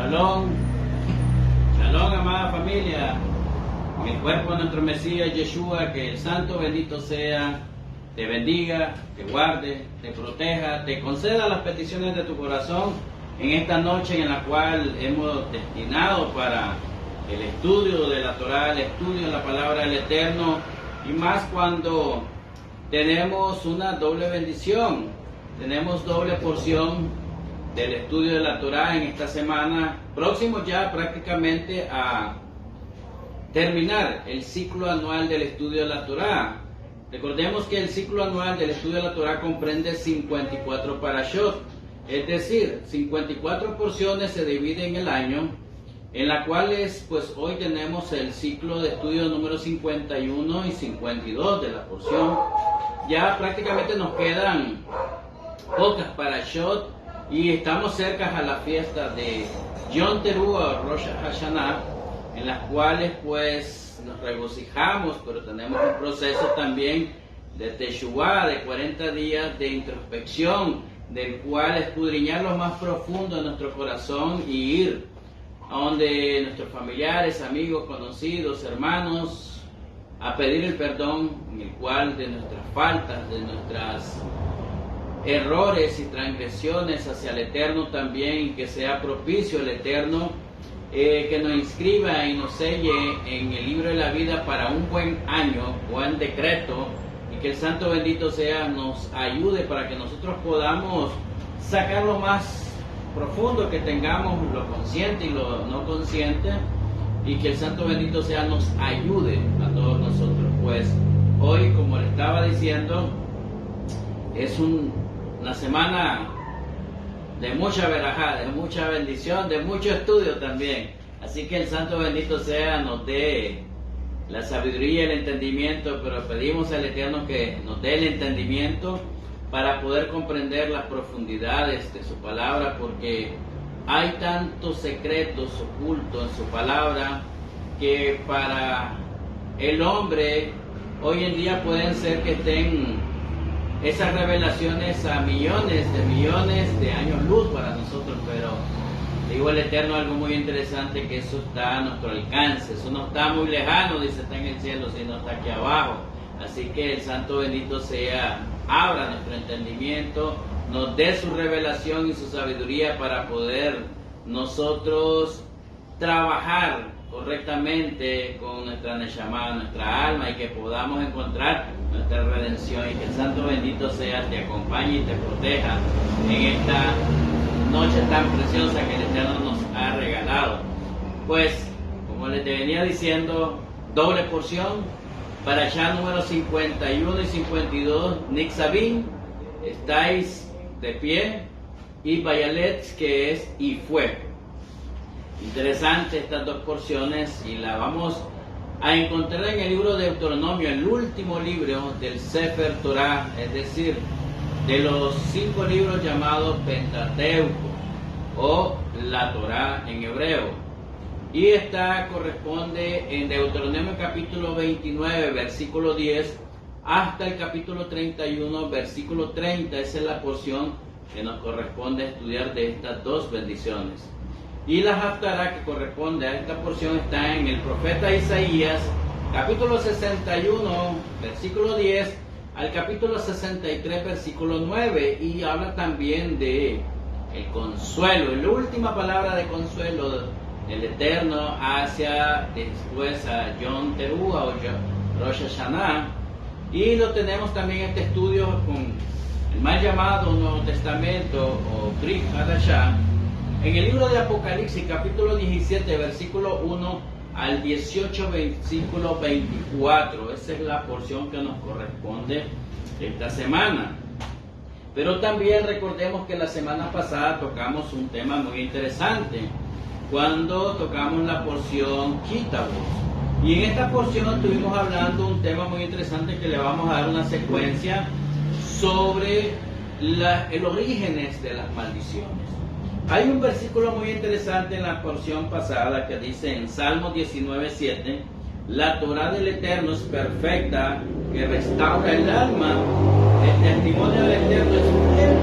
Shalom, shalom, amada familia, en el cuerpo de nuestro Mesías Yeshua, que el santo bendito sea, te bendiga, te guarde, te proteja, te conceda las peticiones de tu corazón en esta noche en la cual hemos destinado para el estudio de la Torá, el estudio de la palabra del Eterno, y más cuando tenemos una doble bendición, tenemos doble porción del estudio de la Torá en esta semana, próximo ya prácticamente a terminar el ciclo anual del estudio de la Torá. Recordemos que el ciclo anual del estudio de la Torá comprende 54 parashot, es decir, 54 porciones se dividen en el año, en las cuales pues hoy tenemos el ciclo de estudio número 51 y 52 de la porción. Ya prácticamente nos quedan pocas parashot y estamos cerca a la fiesta de Yom Teruah o Rosh Hashanah, en las cuales pues nos regocijamos, pero tenemos un proceso también de Teshuvah, de 40 días de introspección, del cual escudriñar lo más profundo de nuestro corazón y ir a donde nuestros familiares, amigos, conocidos, hermanos, a pedir el perdón en el cual de nuestras faltas, de nuestras errores y transgresiones hacia el Eterno también, que sea propicio el Eterno, que nos inscriba y nos selle en el libro de la vida para un buen año, buen decreto, y que el Santo bendito sea nos ayude para que nosotros podamos sacar lo más profundo que tengamos, lo consciente y lo no consciente, y que el Santo bendito sea nos ayude a todos nosotros. Pues hoy, como le estaba diciendo, es una semana de mucha verajá, de mucha bendición, de mucho estudio también. Así que el Santo bendito sea nos dé la sabiduría y el entendimiento, pero pedimos al Eterno que nos dé el entendimiento para poder comprender las profundidades de su palabra, porque hay tantos secretos ocultos en su palabra que para el hombre hoy en día pueden ser que estén esas revelaciones a millones de años luz para nosotros, pero digo el Eterno algo muy interesante, que eso está a nuestro alcance, eso no está muy lejano, dice, está en el cielo, sino está aquí abajo. Así que el Santo bendito sea, abra nuestro entendimiento, nos dé su revelación y su sabiduría para poder nosotros trabajar correctamente con nuestra Neshama, nuestra alma, y que podamos encontrar nuestra redención, y que el Santo bendito sea te acompañe y te proteja en esta noche tan preciosa que el Eterno nos ha regalado. Pues, como les venía diciendo, doble porción, Parashá número 51 y 52, Nitzavim, estáis de pie, y Vayalet, que es y fue. Interesante estas dos porciones, y la vamos a encontrar en el libro de Deuteronomio, el último libro del Sefer Torah, es decir, de los 5 libros llamados Pentateuco o la Torah en hebreo. Y esta corresponde en Deuteronomio capítulo 29, versículo 10, hasta el capítulo 31, versículo 30. Esa es la porción que nos corresponde estudiar de estas dos bendiciones. Y la Haftará que corresponde a esta porción está en el profeta Isaías, capítulo 61, versículo 10, al capítulo 63, versículo 9, y habla también de el consuelo, la última palabra de consuelo del Eterno hacia después a Yom Teruah o Rosh Hashanah. Y lo tenemos también este estudio con el mal llamado Nuevo Testamento o Brit Hadashah, en el libro de Apocalipsis, capítulo 17, versículo 1 al 18, versículo 24. Esa es la porción que nos corresponde esta semana. Pero también recordemos que la semana pasada tocamos un tema muy interesante, cuando tocamos la porción Quítabos. Y en esta porción estuvimos hablando un tema muy interesante que le vamos a dar una secuencia sobre el orígenes de las maldiciones. Hay un versículo muy interesante en la porción pasada que dice en Salmo 19:7, la Torá del Eterno es perfecta, que restaura el alma. El testimonio del Eterno es fiel,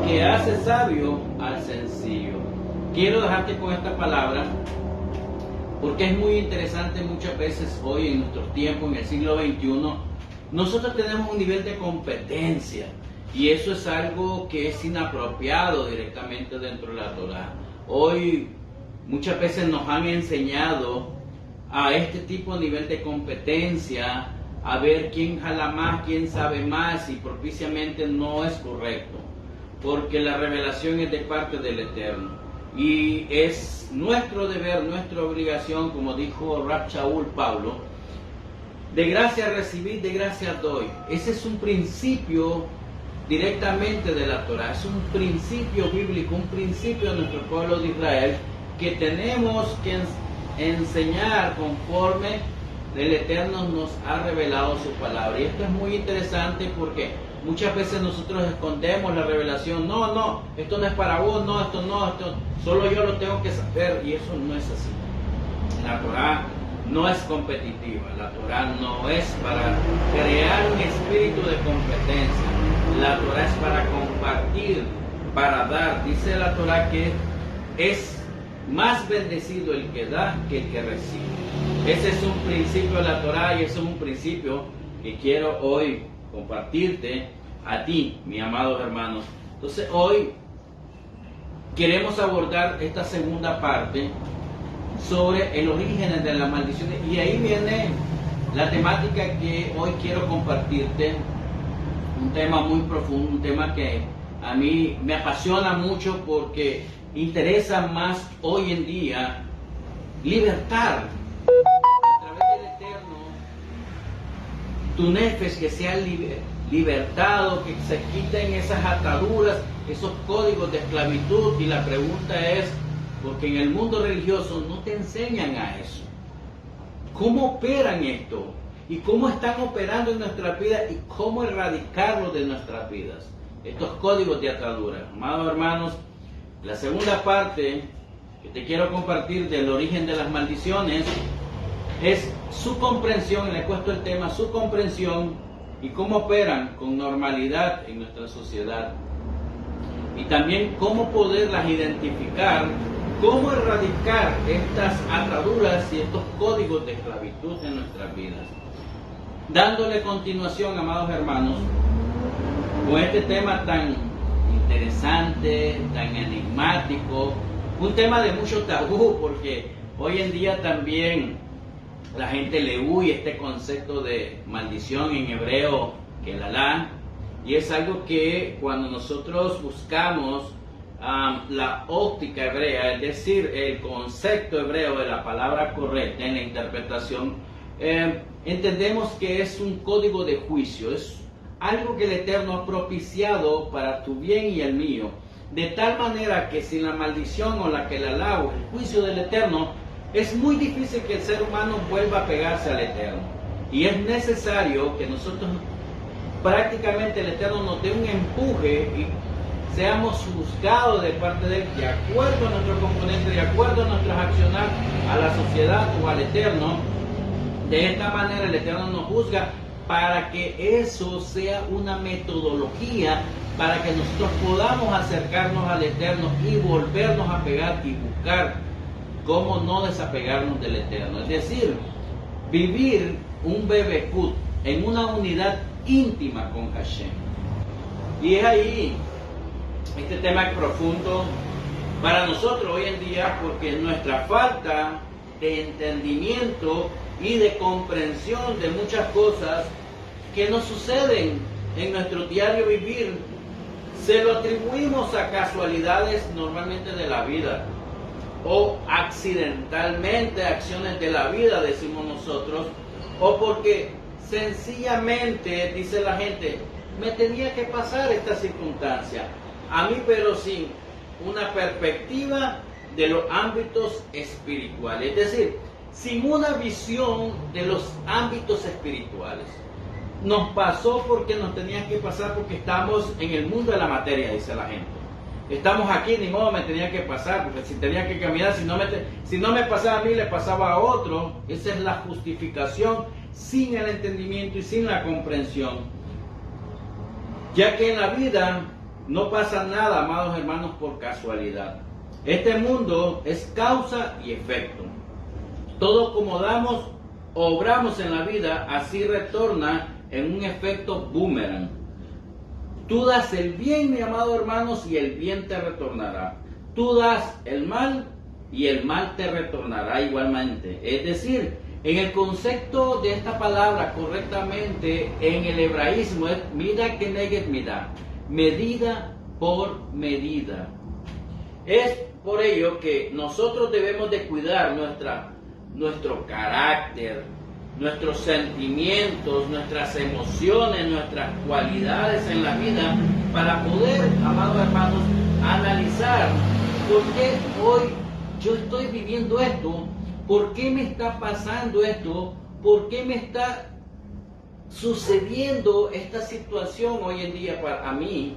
que hace sabio al sencillo. quiero dejarte con esta palabra porque es muy interesante. Muchas veces hoy en nuestros tiempos, en el siglo XXI, nosotros tenemos un nivel de competencia y eso es algo que es inapropiado directamente dentro de la Torá. Hoy muchas veces nos han enseñado a este tipo de nivel de competencia, a ver quién jala más, quién sabe más, y propiciamente no es correcto, porque la revelación es de parte del Eterno y es nuestro deber, nuestra obligación, como dijo Rab Shaul Pablo, de gracia recibir, de gracia doy. Ese es un principio directamente de la Torá, es un principio bíblico, un principio de nuestro pueblo de Israel que tenemos que enseñar conforme el Eterno nos ha revelado su palabra. Y esto es muy interesante porque muchas veces nosotros escondemos la revelación. No, esto no es para vos, esto solo yo lo tengo que saber, y eso no es así. La Torá no es competitiva, la Torá no es para crear un espíritu de competencia, la Torá es para compartir, para dar. Dice la Torá que es más bendecido el que da que el que recibe. Ese es un principio de la Torá y ese es un principio que quiero hoy compartirte a ti, mi amados hermanos. Entonces hoy queremos abordar esta segunda parte sobre el origen de las maldiciones, y ahí viene la temática que hoy quiero compartirte, un tema muy profundo, un tema que a mí me apasiona mucho porque interesa más hoy en día libertar a través del Eterno tu nefes, que sea libertado, que se quiten esas ataduras, esos códigos de esclavitud. Y la pregunta es, porque en el mundo religioso no te enseñan a eso, ¿cómo operan esto? ¿Y cómo están operando en nuestras vidas? ¿Y cómo erradicarlo de nuestras vidas? Estos códigos de atadura. Amados hermanos, la segunda parte que te quiero compartir del origen de las maldiciones es su comprensión, le he puesto el tema, su comprensión y cómo operan con normalidad en nuestra sociedad. Y también cómo poderlas identificar, cómo erradicar estas ataduras y estos códigos de esclavitud en nuestras vidas. Dándole continuación, amados hermanos, con este tema tan interesante, tan enigmático, un tema de mucho tabú, porque hoy en día también la gente le huye este concepto de maldición en hebreo, kelalá, y es algo que cuando nosotros buscamos la óptica hebrea, es decir, el concepto hebreo de la palabra correcta en la interpretación, entendemos que es un código de juicio, es algo que el Eterno ha propiciado para tu bien y el mío, de tal manera que sin la maldición o la kelalá o el juicio del Eterno, es muy difícil que el ser humano vuelva a pegarse al Eterno. Y es necesario que nosotros, prácticamente el Eterno nos dé un empuje y seamos juzgados de parte de Él, de acuerdo a nuestro componente, de acuerdo a nuestros accionar a la sociedad o al Eterno. De esta manera el Eterno nos juzga para que eso sea una metodología para que nosotros podamos acercarnos al Eterno y volvernos a pegar y buscar cómo no desapegarnos del Eterno. Es decir, vivir un bebekut en una unidad íntima con Hashem. Y es ahí, este tema es profundo para nosotros hoy en día, porque nuestra falta de entendimiento y de comprensión de muchas cosas que nos suceden en nuestro diario vivir, se lo atribuimos a casualidades normalmente de la vida, o accidentalmente acciones de la vida, decimos nosotros, o porque sencillamente, dice la gente, me tenía que pasar esta circunstancia a mí, pero sin una perspectiva de los ámbitos espirituales, es decir, sin una visión de los ámbitos espirituales. Nos pasó porque nos tenía que pasar, porque estamos en el mundo de la materia, dice la gente. Estamos aquí, ni modo me tenía que pasar, porque si tenía que caminar, si no me pasaba a mí, le pasaba a otro. Esa es la justificación, sin el entendimiento y sin la comprensión. Ya que en la vida no pasa nada, amados hermanos, por casualidad. Este mundo es causa y efecto. Todo como damos, obramos en la vida, así retorna en un efecto boomerang. Tú das el bien, mi amado hermanos, y el bien te retornará. Tú das el mal y el mal te retornará igualmente. Es decir, en el concepto de esta palabra correctamente en el hebraísmo es mida keneged mida, medida por medida. Es por ello que nosotros debemos de cuidar nuestro carácter, nuestros sentimientos, nuestras emociones, nuestras cualidades en la vida, para poder, amados hermanos, analizar por qué hoy yo estoy viviendo esto, por qué me está pasando esto, por qué me está sucediendo esta situación hoy en día para mí,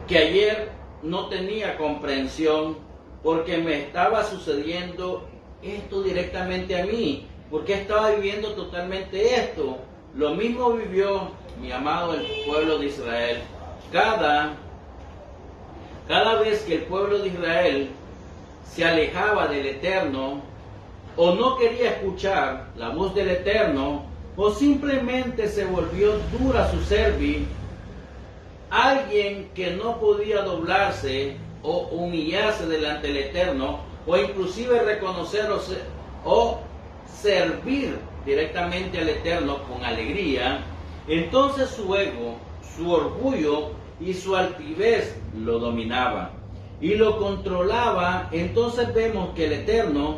que ayer no tenía comprensión, porque me estaba sucediendo esto directamente a mí, porque estaba viviendo totalmente esto. Lo mismo vivió mi amado el pueblo de Israel. Cada vez que el pueblo de Israel se alejaba del Eterno, o no quería escuchar la voz del Eterno, o simplemente se volvió dura su cerviz, alguien que no podía doblarse o humillarse delante del Eterno, o inclusive reconocer o servir directamente al Eterno con alegría, entonces su ego, su orgullo y su altivez lo dominaba y lo controlaba. Entonces vemos que el Eterno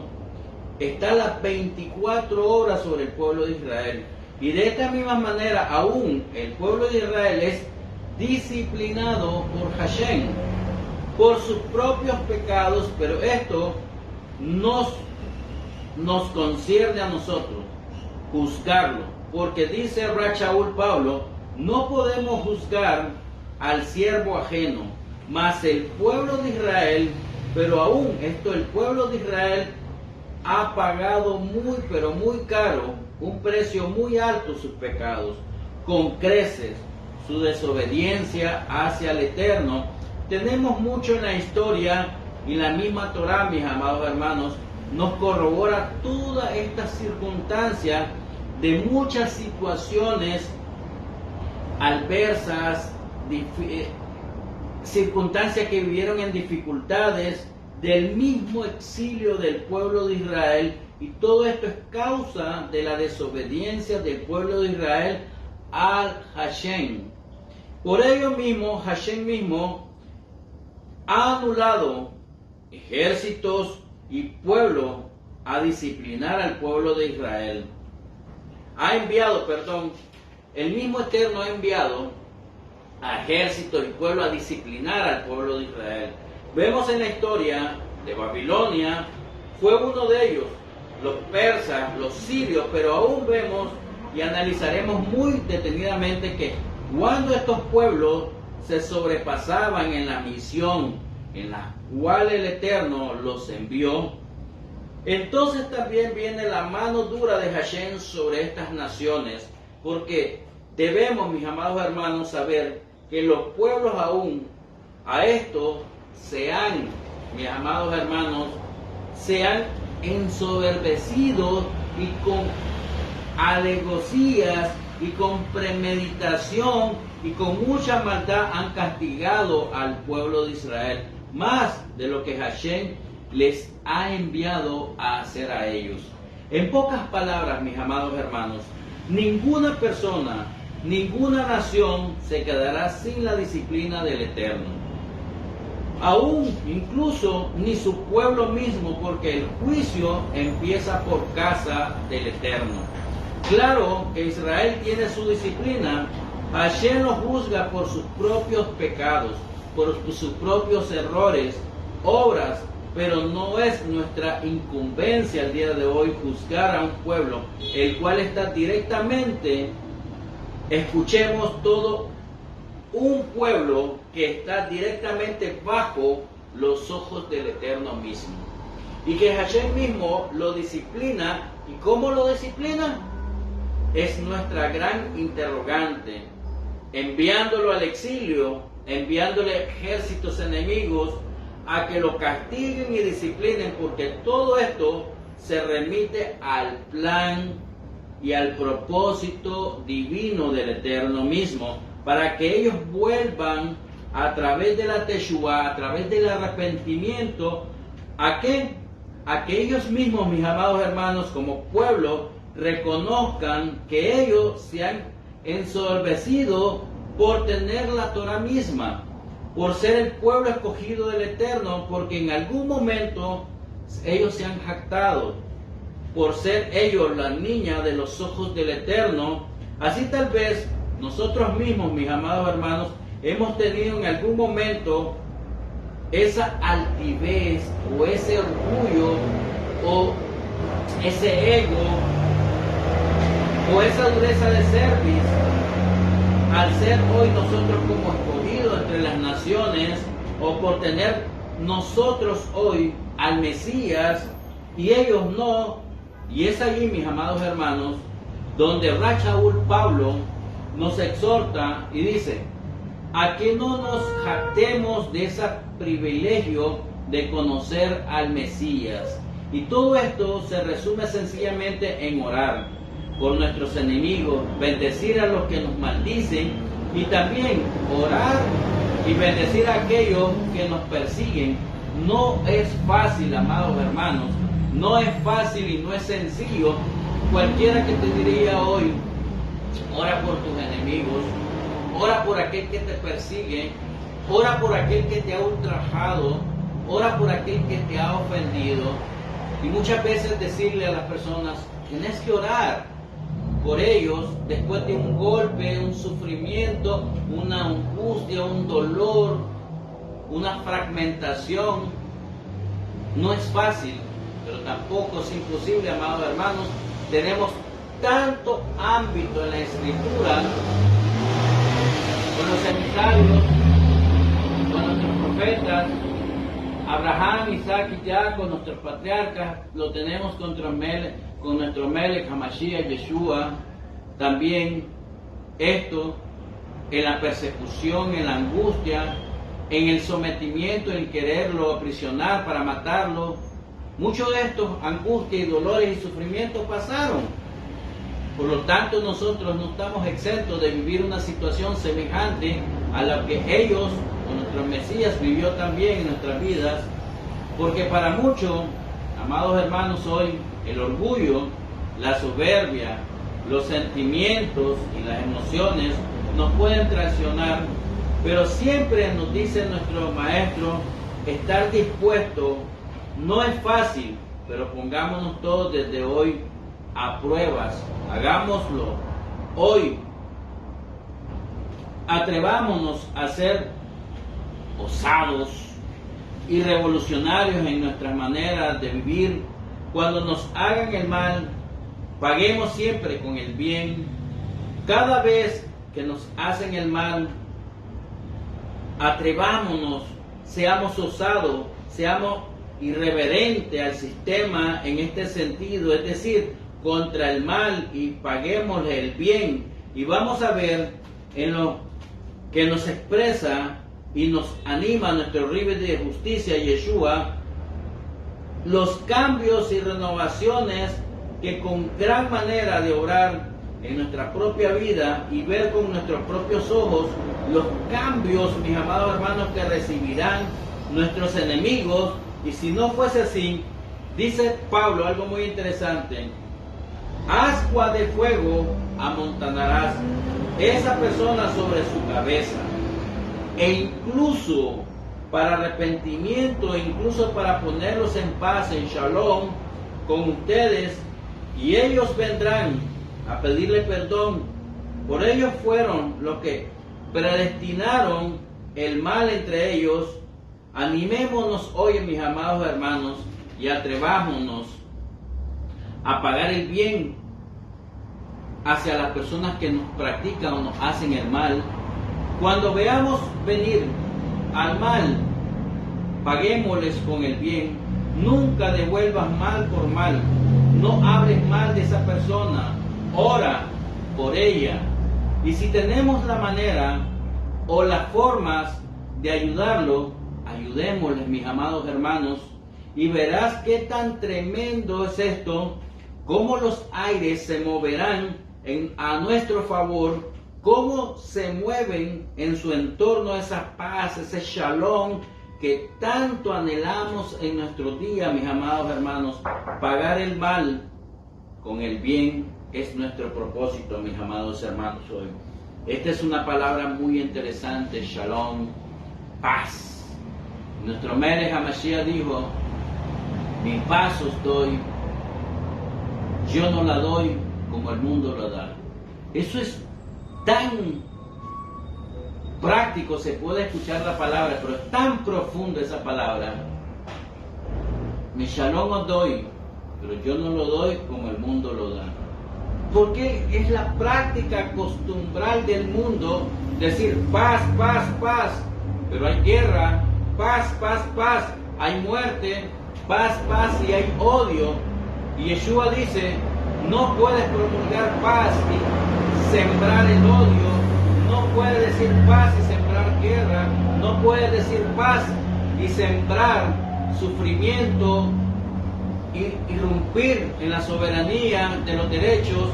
está las 24 horas sobre el pueblo de Israel, y de esta misma manera aún el pueblo de Israel es disciplinado por Hashem, por sus propios pecados, pero esto nos concierne a nosotros juzgarlo, porque dice Rachaúl Pablo, no podemos juzgar al siervo ajeno, mas el pueblo de Israel, pero aún el pueblo de Israel ha pagado muy, pero muy caro, un precio muy alto sus pecados, con creces, su desobediencia hacia el Eterno. Tenemos mucho en la historia, y la misma Torah, mis amados hermanos, nos corrobora todas estas circunstancias de muchas situaciones adversas, circunstancias que vivieron en dificultades, del mismo exilio del pueblo de Israel, y todo esto es causa de la desobediencia del pueblo de Israel al Hashem. Por ello mismo, Hashem mismo ha anulado ejércitos y pueblo a disciplinar al pueblo de Israel. El mismo Eterno ha enviado a ejércitos y pueblo a disciplinar al pueblo de Israel. Vemos en la historia de Babilonia, fue uno de ellos, los persas, los sirios, pero aún vemos y analizaremos muy detenidamente que cuando estos pueblos se sobrepasaban en la misión en la cual el Eterno los envió, entonces también viene la mano dura de Hashem sobre estas naciones, porque debemos, mis amados hermanos, saber que los pueblos aún a esto mis amados hermanos, se han ensoberbecido, y con alegosías y con premeditación y con mucha maldad han castigado al pueblo de Israel, más de lo que Hashem les ha enviado a hacer a ellos. En pocas palabras, mis amados hermanos, ninguna persona, ninguna nación se quedará sin la disciplina del Eterno. Aún, incluso, ni su pueblo mismo, porque el juicio empieza por casa del Eterno. Claro que Israel tiene su disciplina. Hashem lo juzga por sus propios pecados, por sus propios errores, obras, pero no es nuestra incumbencia el día de hoy juzgar a un pueblo, el cual está directamente, escuchemos todo, un pueblo que está directamente bajo los ojos del Eterno mismo, y que Hashem mismo lo disciplina. ¿Y cómo lo disciplina? Es nuestra gran interrogante, enviándolo al exilio enviándole ejércitos enemigos a que lo castiguen y disciplinen, porque todo esto se remite al plan y al propósito divino del Eterno mismo, para que ellos vuelvan a través de la Teshuvá, a través del arrepentimiento, ¿a qué? A que ellos mismos, mis amados hermanos, como pueblo, reconozcan que ellos se han ensoberbecido por tener la Torah misma, por ser el pueblo escogido del Eterno, porque en algún momento ellos se han jactado por ser ellos la niña de los ojos del Eterno. Así tal vez nosotros mismos, mis amados hermanos, hemos tenido en algún momento esa altivez o ese orgullo o ese ego o esa dureza de cerviz, al ser hoy nosotros como escogidos entre las naciones, o por tener nosotros hoy al Mesías y ellos no. Y es allí, mis amados hermanos, donde Rachaúl Pablo nos exhorta y dice: a que no nos jactemos de ese privilegio de conocer al Mesías. Y todo esto se resume sencillamente en orar por nuestros enemigos, bendecir a los que nos maldicen, y también orar y bendecir a aquellos que nos persiguen. No es fácil, amados hermanos, no es fácil y no es sencillo. Cualquiera que te diría hoy: ora por tus enemigos, ora por aquel que te persigue, ora por aquel que te ha ultrajado, ora por aquel que te ha ofendido. Y muchas veces decirle a las personas: tienes que orar por ellos después de un golpe, un sufrimiento, una angustia, un dolor, una fragmentación. No es fácil, pero tampoco es imposible, amados hermanos. Tenemos tanto ámbito en la Escritura, con los emisarios, con nuestros profetas, Abraham, Isaac y Jacob, nuestros patriarcas. Lo tenemos con nuestro Melech, Hamashiach, Yeshua. También esto en la persecución, en la angustia, en el sometimiento, en quererlo aprisionar para matarlo. Muchos de estos angustias y dolores y sufrimientos pasaron. Por lo tanto, nosotros no estamos exentos de vivir una situación semejante a la que ellos, o nuestro Mesías, vivió también en nuestras vidas. Porque para muchos, amados hermanos, hoy el orgullo, la soberbia, los sentimientos y las emociones nos pueden traicionar, pero siempre nos dice nuestro Maestro estar dispuesto. No es fácil, pero pongámonos todos desde hoy a pruebas, hagámoslo hoy, atrevámonos a ser osados y revolucionarios en nuestras maneras de vivir. Cuando nos hagan el mal, paguemos siempre con el bien. Cada vez que nos hacen el mal, atrevámonos, seamos osados, seamos irreverentes al sistema en este sentido, es decir, contra el mal, y paguémosle el bien. Y vamos a ver en lo que nos expresa y nos anima nuestro Rey de Justicia, Yeshua, los cambios y renovaciones que con gran manera de obrar en nuestra propia vida y ver con nuestros propios ojos los cambios, mis amados hermanos, que recibirán nuestros enemigos. Y si no fuese así, dice Pablo algo muy interesante: ascua de fuego amontonarás esa persona sobre su cabeza, e incluso para arrepentimiento, incluso para ponerlos en paz, en shalom con ustedes, y ellos vendrán a pedirle perdón. Por ellos fueron los que predestinaron el mal entre ellos. Animémonos hoy, mis amados hermanos, y atrevámonos a pagar el bien hacia las personas que nos practican o nos hacen el mal. Cuando veamos venir al mal, paguémosles con el bien. Nunca devuelvas mal por mal. No hables mal de esa persona. Ora por ella. Y si tenemos la manera, o las formas de ayudarlo, ayudémosles, mis amados hermanos, y verás qué tan tremendo es esto, cómo los aires se moverán a nuestro favor, cómo se mueven en su entorno esa paz, ese shalom que tanto anhelamos en nuestros días, mis amados hermanos. Pagar el mal con el bien es nuestro propósito, mis amados hermanos, hoy. Esta es una palabra muy interesante, shalom, paz. Nuestro Melech HaMashiach dijo, mi paz os doy, yo no la doy como el mundo la da. Eso es tan práctico, se puede escuchar la palabra, pero es tan profunda esa palabra. Mi shalom os doy, pero yo no lo doy como el mundo lo da. Porque es la práctica costumbral del mundo decir paz, paz, paz, pero hay guerra, paz, paz, paz, hay muerte, paz, paz y hay odio. Y Yeshua dice, no puedes promulgar paz y sembrar el odio, no puedes decir paz y sembrar guerra, no puedes decir paz y sembrar sufrimiento, irrumpir en la soberanía de los derechos.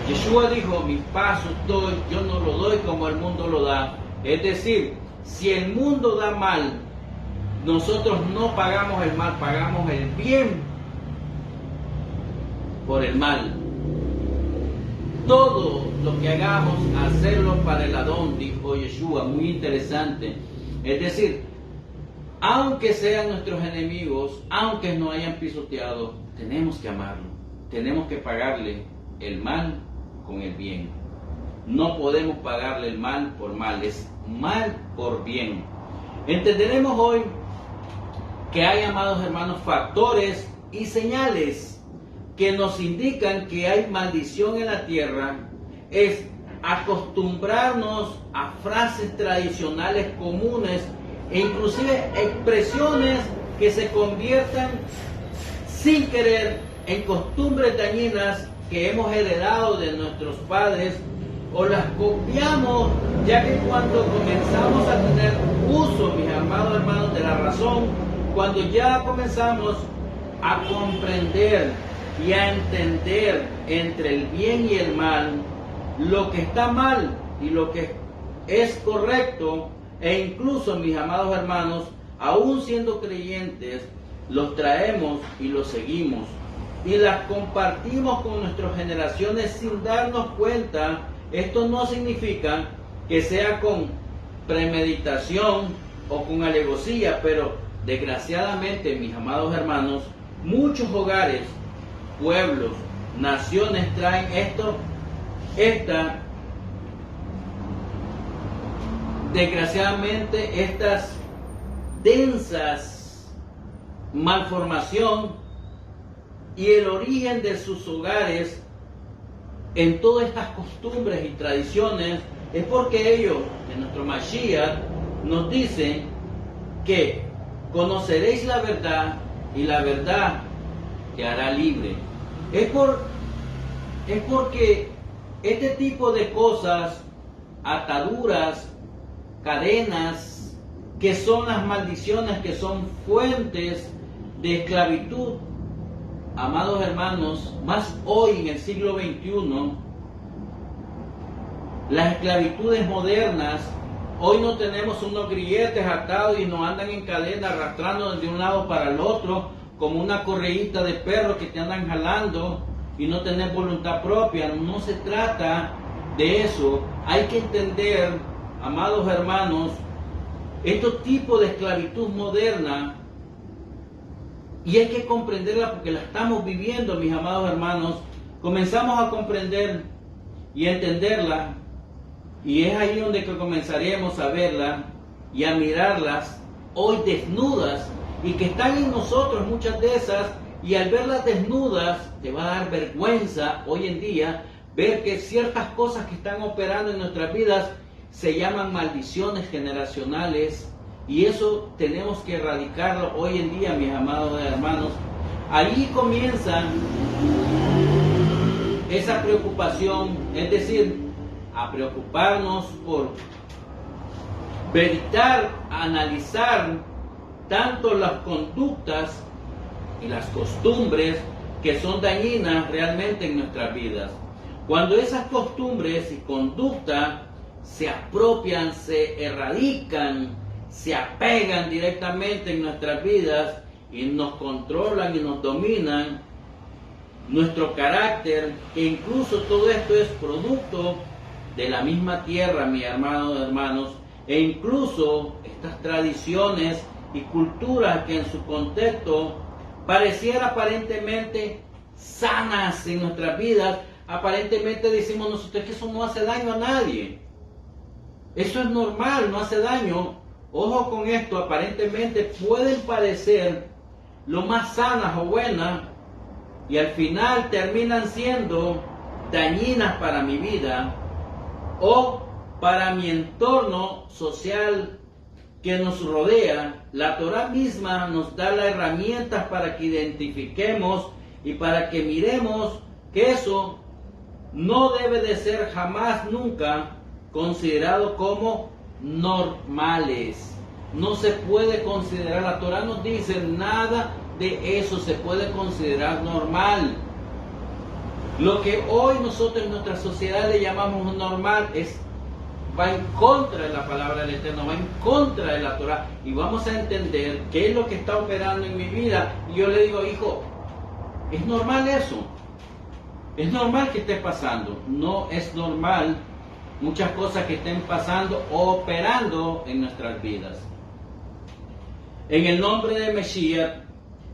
Yeshua dijo, mi paz os doy, yo no lo doy como el mundo lo da. Es decir, si el mundo da mal, nosotros no pagamos el mal, pagamos el bien por el mal. Todo lo que hagamos, hacerlo para el Adón, dijo Yeshua, muy interesante. Es decir, aunque sean nuestros enemigos, aunque nos hayan pisoteado, tenemos que amarlo, tenemos que pagarle el mal con el bien. No podemos pagarle el mal por mal, es mal por bien. Entenderemos hoy que hay, amados hermanos, factores y señales que nos indican que hay maldición en la tierra. Es acostumbrarnos a frases tradicionales comunes e inclusive expresiones que se conviertan sin querer en costumbres dañinas que hemos heredado de nuestros padres, o las copiamos, ya que cuando comenzamos a tener uso, mis amados hermanos, de la razón, cuando ya comenzamos a comprender y a entender entre el bien y el mal, lo que está mal y lo que es correcto, e incluso, mis amados hermanos, aún siendo creyentes, los traemos y los seguimos y las compartimos con nuestras generaciones sin darnos cuenta. Esto no significa que sea con premeditación o con alevosía, pero desgraciadamente, mis amados hermanos, muchos hogares, pueblos, naciones traen desgraciadamente estas densas malformación, y el origen de sus hogares en todas estas costumbres y tradiciones es porque ellos, en nuestro Mashiach, nos dicen que conoceréis la verdad y la verdad te hará libre. Es porque este tipo de cosas, ataduras, cadenas, que son las maldiciones, que son fuentes de esclavitud, amados hermanos, más hoy en el siglo XXI, las esclavitudes modernas. Hoy no tenemos unos grilletes atados y nos andan en cadena arrastrando de un lado para el otro, como una correíta de perros que te andan jalando y no tener voluntad propia. No se trata de eso. Hay que entender, amados hermanos, estos tipos de esclavitud moderna, y hay que comprenderla porque la estamos viviendo, mis amados hermanos. Comenzamos a comprender y a entenderla, y es ahí donde comenzaremos a verla y a mirarlas hoy desnudas, y que están en nosotros muchas de esas, y al verlas desnudas te va a dar vergüenza hoy en día ver que ciertas cosas que están operando en nuestras vidas se llaman maldiciones generacionales, y eso tenemos que erradicarlo hoy en día, mis amados hermanos. Ahí comienza esa preocupación, es decir, a preocuparnos por meditar, analizar tanto las conductas y las costumbres que son dañinas realmente en nuestras vidas. Cuando esas costumbres y conductas se apropian, se erradican, se apegan directamente en nuestras vidas y nos controlan y nos dominan nuestro carácter, que incluso todo esto es producto de la misma tierra, mis hermanos, e incluso estas tradiciones y culturas que en su contexto pareciera aparentemente sanas en nuestras vidas, aparentemente decimos nosotros que eso no hace daño a nadie. Eso es normal, no hace daño. Ojo con esto, aparentemente pueden parecer lo más sanas o buenas y al final terminan siendo dañinas para mi vida o para mi entorno social que nos rodea. La Torah misma nos da las herramientas para que identifiquemos y para que miremos que eso no debe de ser jamás, nunca considerado como normales. No se puede considerar, la Torah nos dice, nada de eso se puede considerar normal. Lo que hoy nosotros en nuestra sociedad le llamamos normal va en contra de la palabra del Eterno, va en contra de la Torah, y vamos a entender qué es lo que está operando en mi vida. Y yo le digo, hijo, ¿es normal eso? ¿Es normal que esté pasando? No es normal muchas cosas que estén pasando o operando en nuestras vidas. En el nombre de Mesías,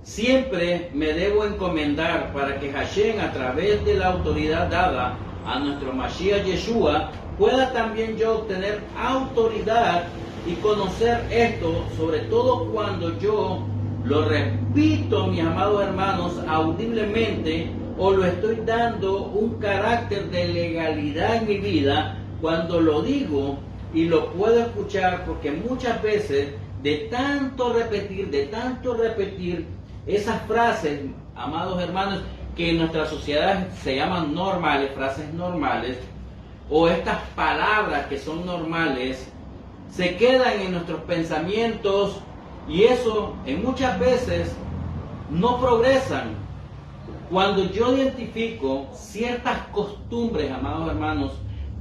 siempre me debo encomendar para que Hashem, a través de la autoridad dada a nuestro Mashiach Yeshua, pueda también yo obtener autoridad y conocer esto, sobre todo cuando yo lo repito, mis amados hermanos, audiblemente, o lo estoy dando un carácter de legalidad en mi vida, cuando lo digo y lo puedo escuchar, porque muchas veces de tanto repetir esas frases, amados hermanos, que en nuestra sociedad se llaman normales, frases normales, o estas palabras que son normales, se quedan en nuestros pensamientos y eso en muchas veces no progresan. Cuando yo identifico ciertas costumbres, amados hermanos,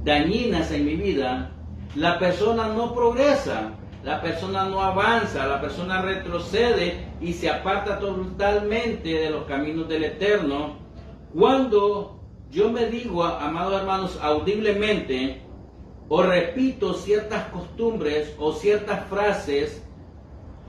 dañinas en mi vida, la persona no progresa, la persona no avanza, la persona retrocede y se aparta totalmente de los caminos del Eterno. Cuando yo me digo, amados hermanos, audiblemente, o repito ciertas costumbres o ciertas frases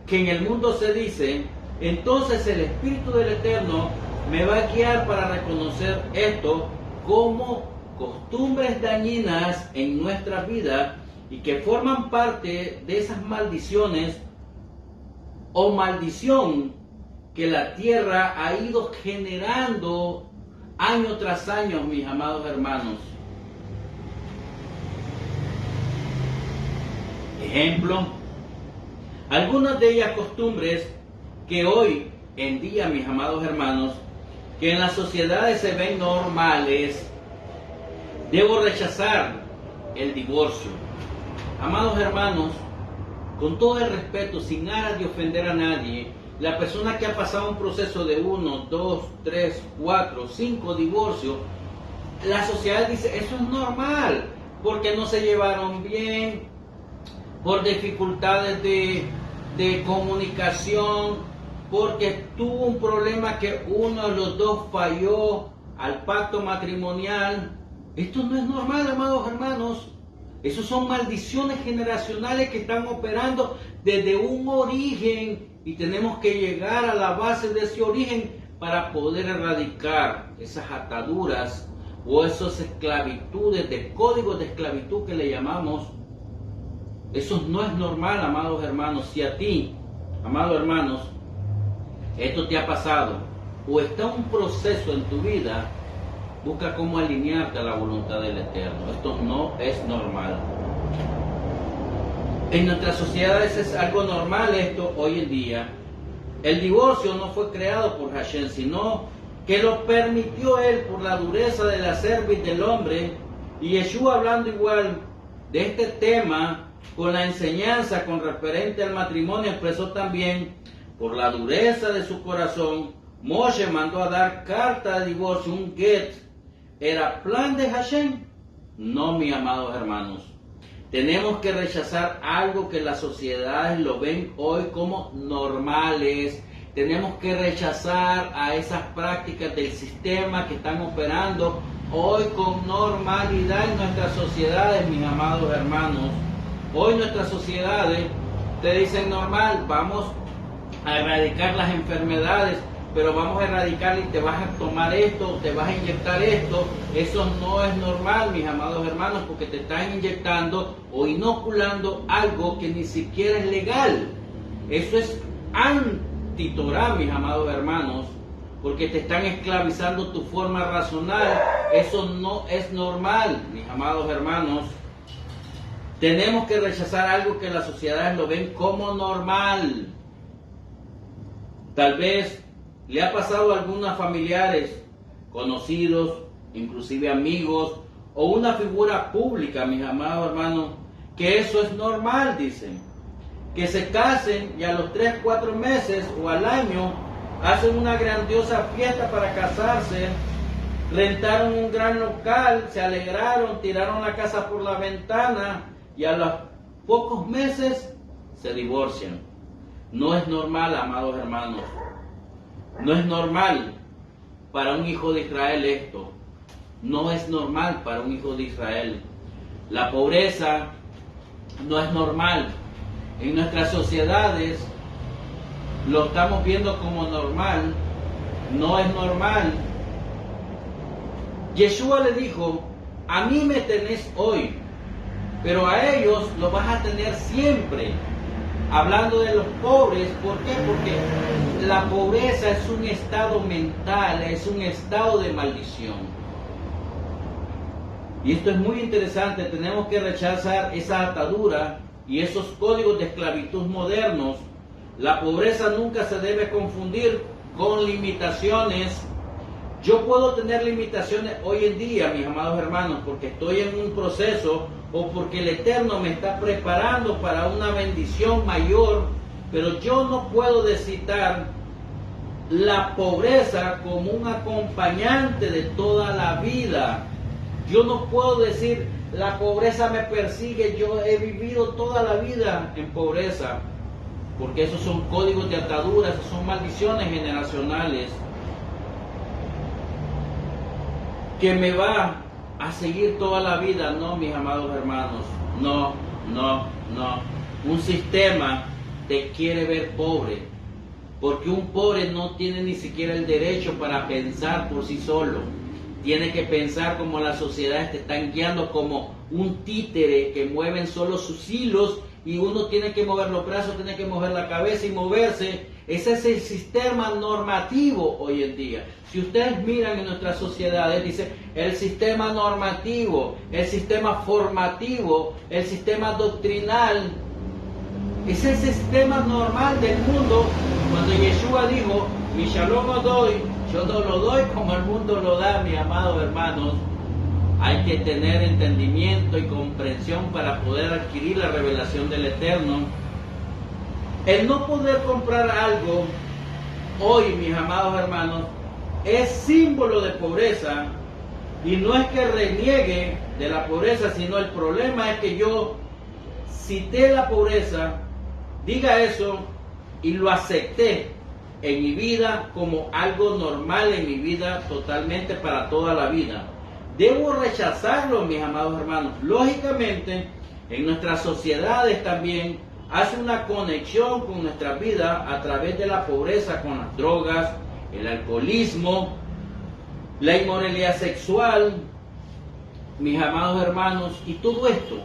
que en el mundo se dicen, entonces el Espíritu del Eterno me va a guiar para reconocer esto como costumbres dañinas en nuestra vida y que forman parte de esas maldiciones o maldición que la tierra ha ido generando año tras año, mis amados hermanos. Ejemplo, algunas de ellas costumbres que hoy en día, mis amados hermanos, que en las sociedades se ven normales. Debo rechazar el divorcio. Amados hermanos, con todo el respeto, sin nada de ofender a nadie, la persona que ha pasado un proceso de 1, 2, 3, 4, 5 divorcios, la sociedad dice, eso es normal, porque no se llevaron bien, por dificultades de comunicación, porque tuvo un problema que uno de los dos falló al pacto matrimonial. Esto no es normal, amados hermanos. Esos son maldiciones generacionales que están operando desde un origen y tenemos que llegar a la base de ese origen para poder erradicar esas ataduras o esas esclavitudes, de códigos de esclavitud que le llamamos. Eso no es normal, amados hermanos. Si a ti, amados hermanos, esto te ha pasado o está un proceso en tu vida, busca cómo alinearte a la voluntad del Eterno. Esto no es normal. En nuestras sociedades es algo normal esto hoy en día. El divorcio no fue creado por Hashem, sino que lo permitió Él por la dureza de la cerviz del hombre. Y Yeshua, hablando igual de este tema, con la enseñanza con referente al matrimonio, expresó también, por la dureza de su corazón, Moshe mandó a dar carta de divorcio, un get. ¿Era plan de Hashem? No, mis amados hermanos. Tenemos que rechazar algo que las sociedades lo ven hoy como normales. Tenemos que rechazar a esas prácticas del sistema que están operando hoy con normalidad en nuestras sociedades, mis amados hermanos. Hoy nuestras sociedades te dicen normal, vamos a erradicar las enfermedades, pero vamos a erradicar y te vas a tomar esto, te vas a inyectar esto. Eso no es normal, mis amados hermanos, porque te están inyectando o inoculando algo que ni siquiera es legal. Eso es anti-Torah, mis amados hermanos, porque te están esclavizando tu forma racional. Eso no es normal, mis amados hermanos. Tenemos que rechazar algo que las sociedades lo ven como normal. Tal vez le ha pasado a algunos familiares, conocidos, inclusive amigos, o una figura pública, mis amados hermanos, que eso es normal, dicen. Que se casen y a los 3, 4 meses o al año hacen una grandiosa fiesta para casarse, rentaron un gran local, se alegraron, tiraron la casa por la ventana y a los pocos meses se divorcian. No es normal, amados hermanos. No es normal para un hijo de Israel esto. No es normal para un hijo de Israel. La pobreza no es normal. En nuestras sociedades lo estamos viendo como normal. No es normal. Yeshua le dijo, a mí me tenés hoy, pero a ellos lo vas a tener siempre. Hablando de los pobres, ¿por qué? Porque la pobreza es un estado mental, es un estado de maldición. Y esto es muy interesante, tenemos que rechazar esa atadura y esos códigos de esclavitud modernos. La pobreza nunca se debe confundir con limitaciones. Yo puedo tener limitaciones hoy en día, mis amados hermanos, porque estoy en un proceso o porque el Eterno me está preparando para una bendición mayor, pero yo no puedo descitar la pobreza como un acompañante de toda la vida. Yo no puedo decir, la pobreza me persigue, yo he vivido toda la vida en pobreza, porque esos son códigos de atadura, esos son maldiciones generacionales que me va a seguir toda la vida. No, mis amados hermanos, no. Un sistema te quiere ver pobre, porque un pobre no tiene ni siquiera el derecho para pensar por sí solo. Tiene que pensar como las sociedades te están guiando, como un títere que mueven solo sus hilos y uno tiene que mover los brazos, tiene que mover la cabeza y moverse. Ese es el sistema normativo hoy en día. Si ustedes miran en nuestras sociedades, dice el sistema normativo, el sistema formativo, el sistema doctrinal. Es el sistema normal del mundo. Cuando Yeshua dijo, mi shalom os doy, yo no lo doy como el mundo lo da, mis amados hermanos. Hay que tener entendimiento y comprensión para poder adquirir la revelación del Eterno. El no poder comprar algo hoy, mis amados hermanos, es símbolo de pobreza. Y no es que reniegue de la pobreza, sino el problema es que yo cité la pobreza, diga eso y lo acepté en mi vida como algo normal en mi vida, totalmente para toda la vida. Debo rechazarlo, mis amados hermanos. Lógicamente, en nuestras sociedades también hace una conexión con nuestra vida a través de la pobreza, con las drogas, el alcoholismo, la inmoralidad sexual, mis amados hermanos, y todo esto,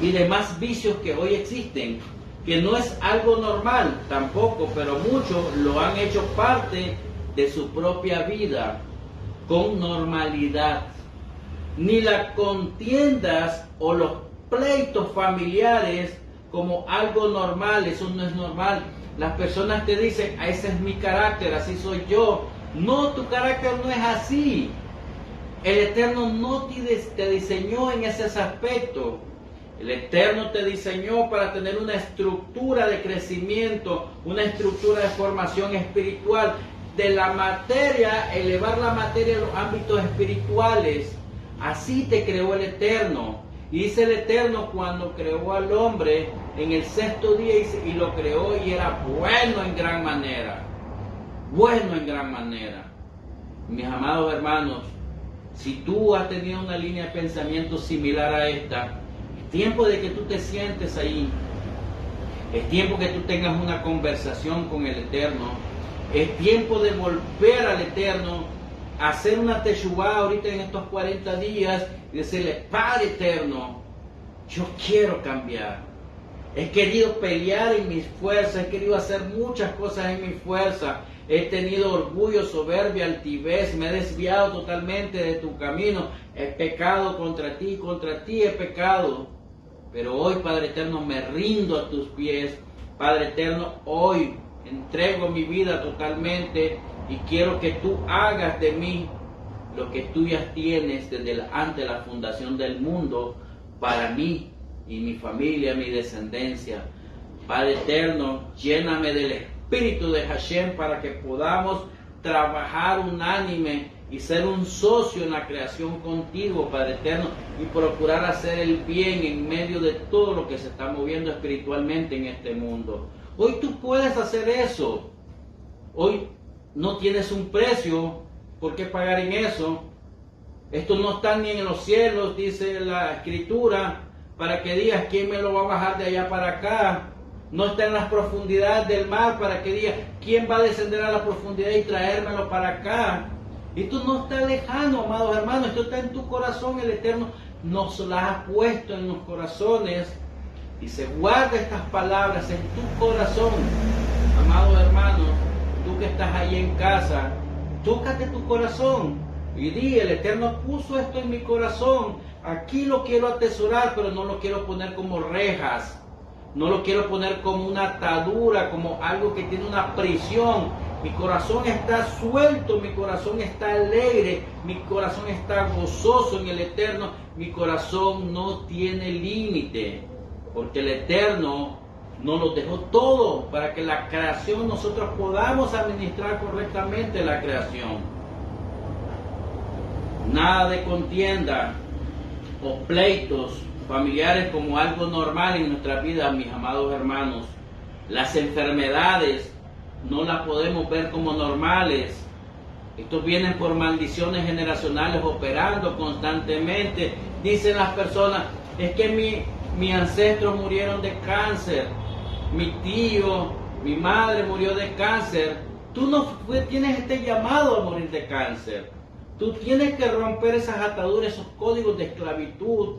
y demás vicios que hoy existen, que no es algo normal tampoco, pero muchos lo han hecho parte de su propia vida, con normalidad. Ni las contiendas o los pleitos familiares como algo normal, eso no es normal. Las personas te dicen, ese es mi carácter, así soy yo. No, tu carácter no es así. El Eterno no te diseñó en ese aspecto. El Eterno te diseñó para tener una estructura de crecimiento, una estructura de formación espiritual. De la materia, elevar la materia a los ámbitos espirituales. Así te creó el Eterno. Y dice el Eterno cuando creó al hombre en el sexto día y lo creó y era bueno en gran manera. Bueno en gran manera. Mis amados hermanos, si tú has tenido una línea de pensamiento similar a esta, es tiempo de que tú te sientes ahí. Es tiempo que tú tengas una conversación con el Eterno. Es tiempo de volver al Eterno, hacer una teshuvá ahorita en estos 40 días y decirle: Padre Eterno, yo quiero cambiar. He querido pelear en mis fuerzas, he querido hacer muchas cosas en mi fuerza. He tenido orgullo, soberbia, altivez, me he desviado totalmente de tu camino. He pecado contra ti he pecado. Pero hoy, Padre Eterno, me rindo a tus pies. Padre Eterno, hoy entrego mi vida totalmente y quiero que tú hagas de mí lo que tú ya tienes desde antes de la fundación del mundo para mí y mi familia, mi descendencia. Padre Eterno, lléname del Espíritu de Hashem para que podamos trabajar unánime y ser un socio en la creación contigo, Padre Eterno, y procurar hacer el bien en medio de todo lo que se está moviendo espiritualmente en este mundo. Hoy tú puedes hacer eso. Hoy no tienes un precio por qué pagar en eso. Esto no está ni en los cielos, dice la Escritura, para que digas quién me lo va a bajar de allá para acá. No está en las profundidades del mar para que digas quién va a descender a la profundidad y traérmelo para acá. Esto no está lejano, amados hermanos, esto está en tu corazón. El Eterno nos las ha puesto en los corazones. Dice: guarda estas palabras en tu corazón. Amados hermanos, tú que estás ahí en casa, tócate tu corazón y di: el Eterno puso esto en mi corazón. Aquí lo quiero atesorar, pero no lo quiero poner como rejas. No lo quiero poner como una atadura, como algo que tiene una prisión. Mi corazón está suelto, mi corazón está alegre, mi corazón está gozoso en el Eterno. Mi corazón no tiene límite, porque el Eterno nos lo dejó todo para que la creación, nosotros podamos administrar correctamente la creación. Nada de contienda o pleitos familiares como algo normal en nuestra vida, mis amados hermanos. Las enfermedades no las podemos ver como normales. Estos vienen por maldiciones generacionales operando constantemente. Dicen las personas: es que mis ancestros murieron de cáncer, mi tío, mi madre murió de cáncer. Tú no tienes este llamado a morir de cáncer. Tú tienes que romper esas ataduras, esos códigos de esclavitud.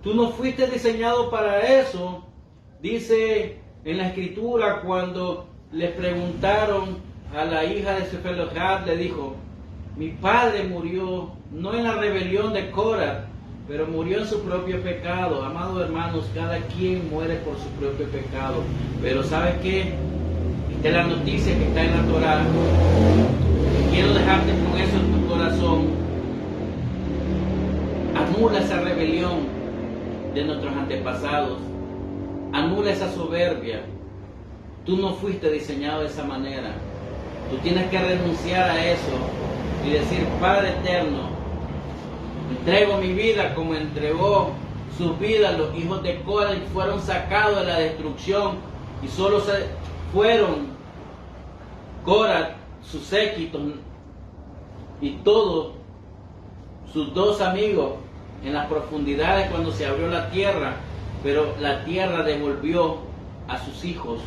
Tú no fuiste diseñado para eso. Dice en la Escritura, cuando le preguntaron a la hija de Sefelojad, le dijo: mi padre murió no en la rebelión de Korah, pero murió en su propio pecado. Amados hermanos, cada quien muere por su propio pecado. Pero ¿sabes qué? Esta es la noticia que está en la Torá. Quiero dejarte con eso en tu corazón. Anula esa rebelión de nuestros antepasados. Anula esa soberbia. Tú no fuiste diseñado de esa manera. Tú tienes que renunciar a eso y decir: Padre Eterno, entrego mi vida como entregó sus vidas los hijos de Korah, y fueron sacados de la destrucción, y solo se fueron Korah, sus séquitos y todos sus dos amigos en las profundidades cuando se abrió la tierra, pero la tierra devolvió a sus hijos,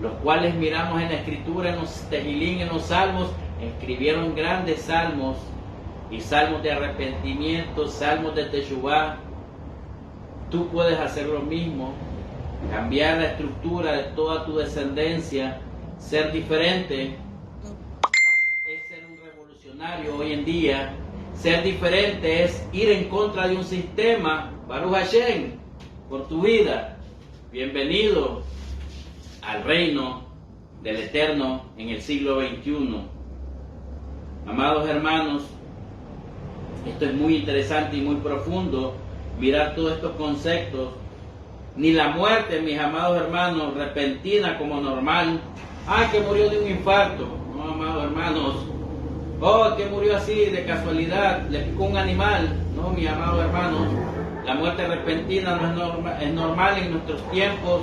los cuales miramos en la Escritura, en los Tejilín, en los Salmos. Escribieron grandes salmos y salmos de arrepentimiento, salmos de Teshuvá. Tú puedes hacer lo mismo, cambiar la estructura de toda tu descendencia, ser diferente. Es ser un revolucionario hoy en día. Ser diferente es ir en contra de un sistema. Baruch Hashem, por tu vida. Bienvenido al reino del Eterno en el siglo XXI. Amados hermanos, esto es muy interesante y muy profundo. mirar todos estos conceptos, ni la muerte, mis amados hermanos, repentina como normal. Ay, que murió de un infarto. No, amados hermanos. Oh, que murió así de casualidad, le picó un animal. No, mis amados hermanos, la muerte repentina no es normal en nuestros tiempos.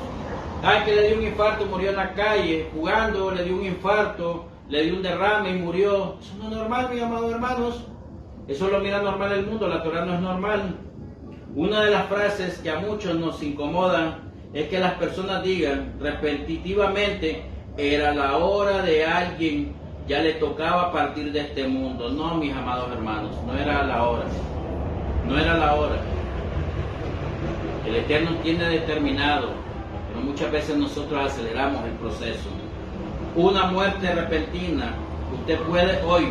Ay, que le dio un infarto, murió en la calle, jugando, le dio un infarto, le dio un derrame y murió. Eso no es normal, mis amados hermanos. Eso lo mira normal el mundo, la Torah no es normal. Una de las frases que a muchos nos incomoda es que las personas digan repetitivamente, era la hora de alguien, ya le tocaba partir de este mundo. No, mis amados hermanos, no era la hora. No era la hora. El Eterno tiene determinado, pero muchas veces nosotros aceleramos el proceso. Una muerte repentina, usted puede hoy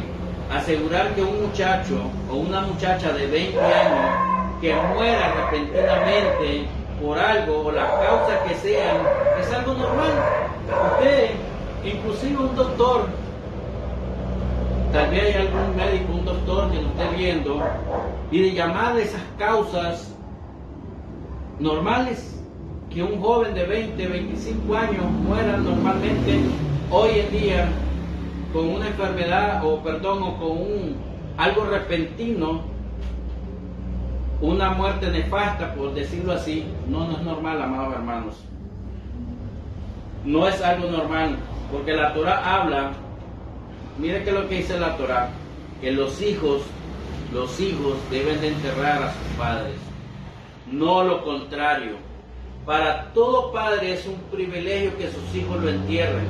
asegurar que un muchacho o una muchacha de 20 años que muera repentinamente por algo o las causas que sean, es algo normal. Usted, inclusive un doctor, tal vez hay algún médico, un doctor que lo esté viendo, y de llamar a esas causas normales, que un joven de 20, 25 años muera normalmente hoy en día con una enfermedad o con algo repentino, una muerte nefasta, por decirlo así, no es normal, amados hermanos. No es algo normal, porque la Torah habla, mire que lo que dice la Torah, que los hijos deben de enterrar a sus padres, no lo contrario. Para todo padre es un privilegio que sus hijos lo entierren,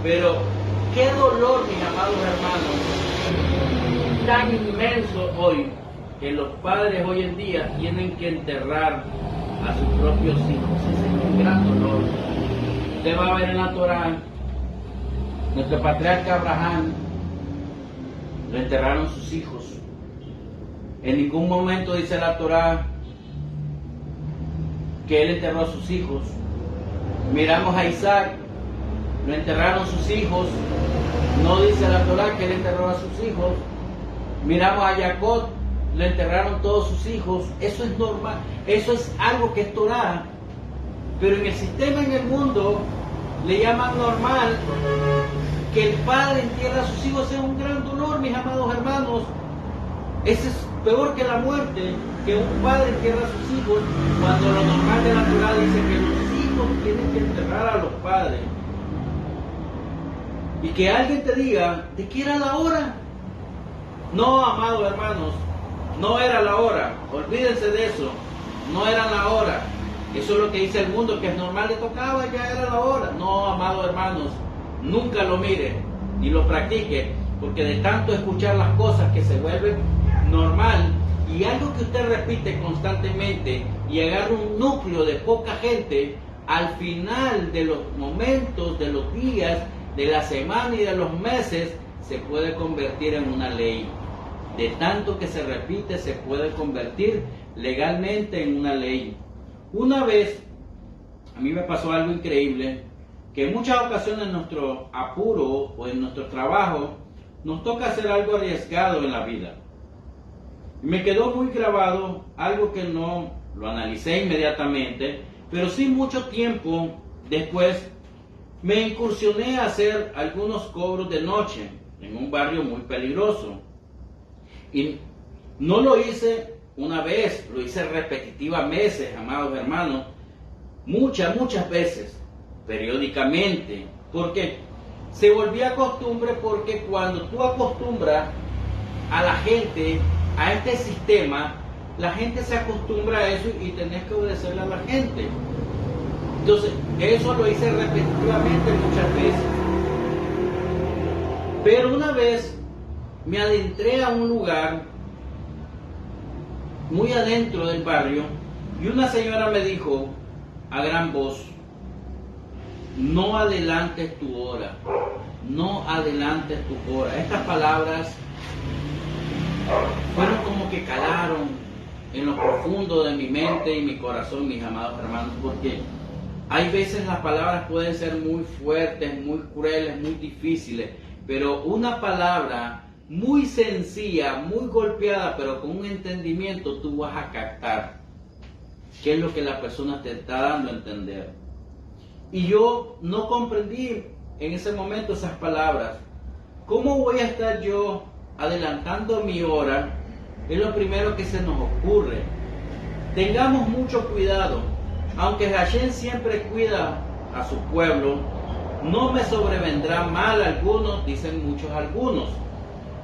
pero qué dolor, mis amados hermanos, tan inmenso hoy, que los padres hoy en día tienen que enterrar a sus propios hijos. Ese es un gran dolor. Usted va a ver en la Torah, nuestro patriarca Abraham, lo enterraron sus hijos. En ningún momento dice la Torah que él enterró a sus hijos. Miramos a Isaac, lo enterraron sus hijos. No dice la Torah que él enterró a sus hijos. Miramos a Jacob, lo enterraron todos sus hijos. Eso es normal, eso es algo que es Torah. Pero en el sistema, en el mundo, le llaman normal que el padre entierre a sus hijos. Es un gran dolor, mis amados hermanos. Ese es peor que la muerte, que un padre entierra a sus hijos, cuando lo normal de la Torah dice que los hijos tienen que enterrar a los padres. Y que alguien te diga, ¿de qué era la hora? No, amados hermanos, no era la hora. Olvídense de eso. No era la hora. Eso es lo que dice el mundo, que es normal, le tocaba, ya era la hora. No, amados hermanos, nunca lo mire ni lo practique, porque de tanto escuchar las cosas que se vuelven normal y algo que usted repite constantemente y agarra un núcleo de poca gente, al final de los momentos, de los días, de la semana y de los meses, se puede convertir en una ley. De tanto que se repite, se puede convertir legalmente en una ley. Una vez, a mí me pasó algo increíble, que en muchas ocasiones en nuestro apuro o en nuestro trabajo, nos toca hacer algo arriesgado en la vida. Y me quedó muy grabado algo que no lo analicé inmediatamente, pero sí mucho tiempo después me incursioné a hacer algunos cobros de noche en un barrio muy peligroso. Y no lo hice una vez, lo hice repetitivas veces, amados hermanos, muchas veces, periódicamente, porque se volvía costumbre, porque cuando tú acostumbras a la gente a este sistema, la gente se acostumbra a eso y tenés que obedecerle a la gente. Entonces, eso lo hice repetitivamente muchas veces. Pero una vez me adentré a un lugar muy adentro del barrio y una señora me dijo a gran voz, no adelantes tu hora, no adelantes tu hora. Estas palabras fueron como que calaron en lo profundo de mi mente y mi corazón, mis amados hermanos, porque hay veces las palabras pueden ser muy fuertes, muy crueles, muy difíciles, pero una palabra muy sencilla, muy golpeada, pero con un entendimiento, tú vas a captar. qué es lo que la persona te está dando a entender. Y yo no comprendí en ese momento esas palabras. ¿Cómo voy a estar yo adelantando mi hora? Es lo primero que se nos ocurre. Tengamos mucho cuidado. Aunque Hashem siempre cuida a su pueblo, no me sobrevendrá mal algunos, dicen muchos algunos.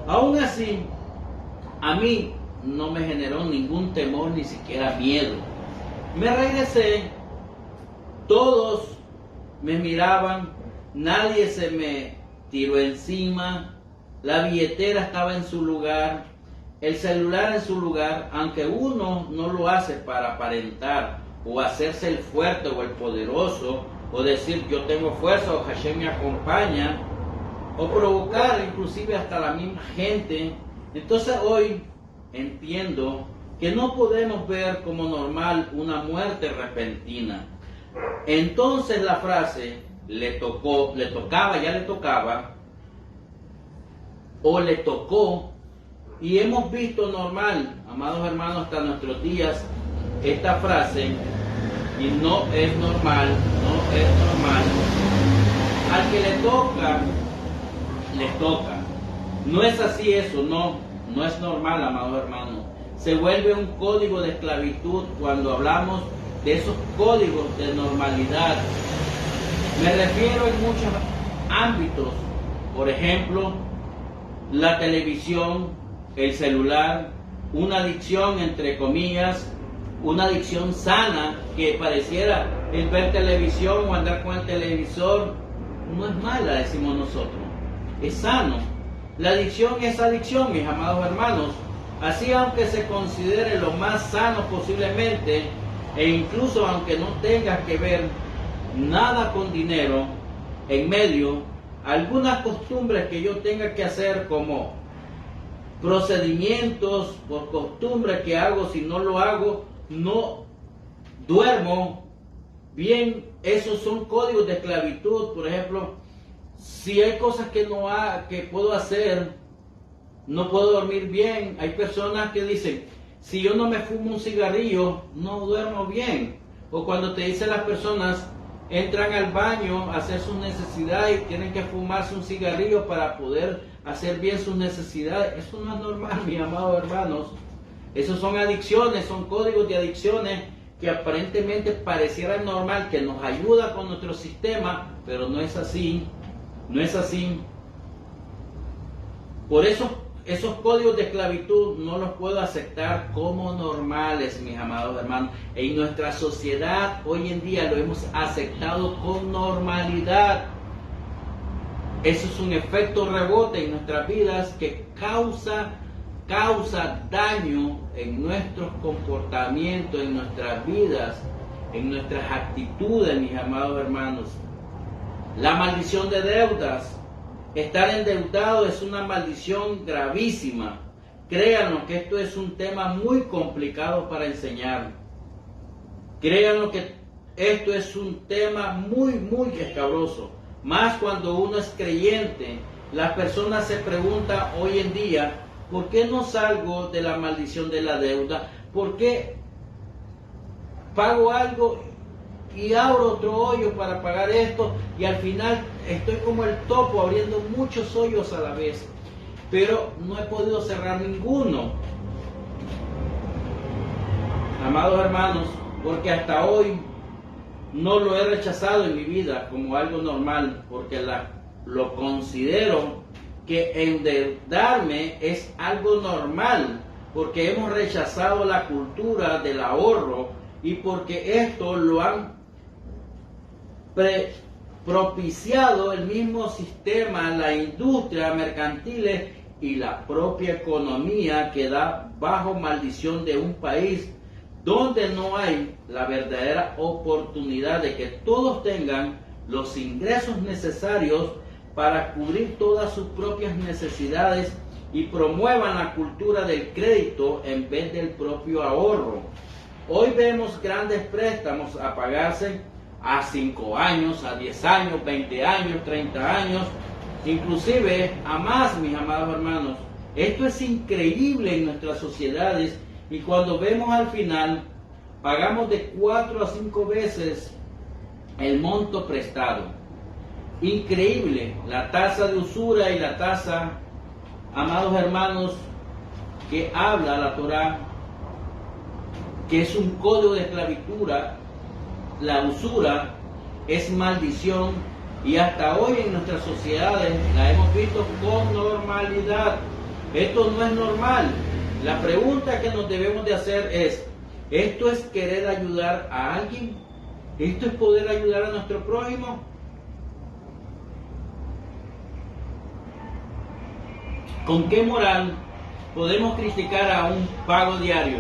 Aún así, a mí no me generó ningún temor, ni siquiera miedo. Me regresé, todos me miraban, nadie se me tiró encima, la billetera estaba en su lugar, el celular en su lugar, aunque uno no lo hace para aparentar o hacerse el fuerte o el poderoso, o decir yo tengo fuerza o Hashem me acompaña, o provocar inclusive hasta la misma gente. Entonces hoy entiendo que no podemos ver como normal una muerte repentina. Entonces la frase le tocaba, o le tocó, y hemos visto normal, amados hermanos, hasta nuestros días, esta frase, y no es normal. Al que le toca, les toca. No es así eso, no es normal, amados hermanos. Se vuelve un código de esclavitud cuando hablamos de esos códigos de normalidad. Me refiero en muchos ámbitos, por ejemplo, la televisión, el celular, una adicción entre comillas, una adicción sana que pareciera el ver televisión o andar con el televisor, no es mala, decimos nosotros, es sano. La adicción es adicción, mis amados hermanos, así aunque se considere lo más sano posiblemente, e incluso aunque no tenga que ver nada con dinero en medio, algunas costumbres que yo tenga que hacer como procedimientos por costumbre que hago, si no lo hago, no duermo bien. Esos son códigos de esclavitud. Por ejemplo, si hay cosas que puedo hacer, no puedo dormir bien. Hay personas que dicen, si yo no me fumo un cigarrillo, no duermo bien. O cuando te dicen las personas, entran al baño a hacer sus necesidades y tienen que fumarse un cigarrillo para poder hacer bien sus necesidades. Eso no es normal, mis amados hermanos. Esos son adicciones, son códigos de adicciones que aparentemente pareciera normal, que nos ayuda con nuestro sistema, pero no es así. No es así. Por eso esos códigos de esclavitud no los puedo aceptar como normales, mis amados hermanos. En nuestra sociedad hoy en día lo hemos aceptado con normalidad. Eso es un efecto rebote en nuestras vidas que causa daño en nuestros comportamientos, en nuestras vidas, en nuestras actitudes, mis amados hermanos. La maldición de deudas. Estar endeudado es una maldición gravísima. Créanlo que esto es un tema muy complicado para enseñar. Créanlo que esto es un tema muy escabroso. Más cuando uno es creyente. Las personas se preguntan hoy en día, ¿por qué no salgo de la maldición de la deuda? ¿Por qué pago algo y abro otro hoyo para pagar esto y al final estoy como el topo abriendo muchos hoyos a la vez, pero no he podido cerrar ninguno? Amados hermanos, porque hasta hoy no lo he rechazado en mi vida como algo normal, porque lo considero que endeudarme es algo normal, porque hemos rechazado la cultura del ahorro y porque esto lo han propiciado el mismo sistema, la industria mercantil y la propia economía que da bajo maldición de un país donde no hay la verdadera oportunidad de que todos tengan los ingresos necesarios para cubrir todas sus propias necesidades y promuevan la cultura del crédito en vez del propio ahorro. Hoy vemos grandes préstamos a pagarse a 5 años, a 10 años, 20 años, 30 años, inclusive a más, mis amados hermanos. Esto es increíble en nuestras sociedades y cuando vemos al final pagamos de 4 a 5 veces el monto prestado. Increíble la tasa de usura y la tasa, amados hermanos, que habla la Torá, que es un código de esclavitud. La usura es maldición y hasta hoy en nuestras sociedades la hemos visto con normalidad. Esto no es normal. La pregunta que nos debemos de hacer es, ¿esto es querer ayudar a alguien? ¿Esto es poder ayudar a nuestro prójimo? ¿Con qué moral podemos criticar a un pago diario?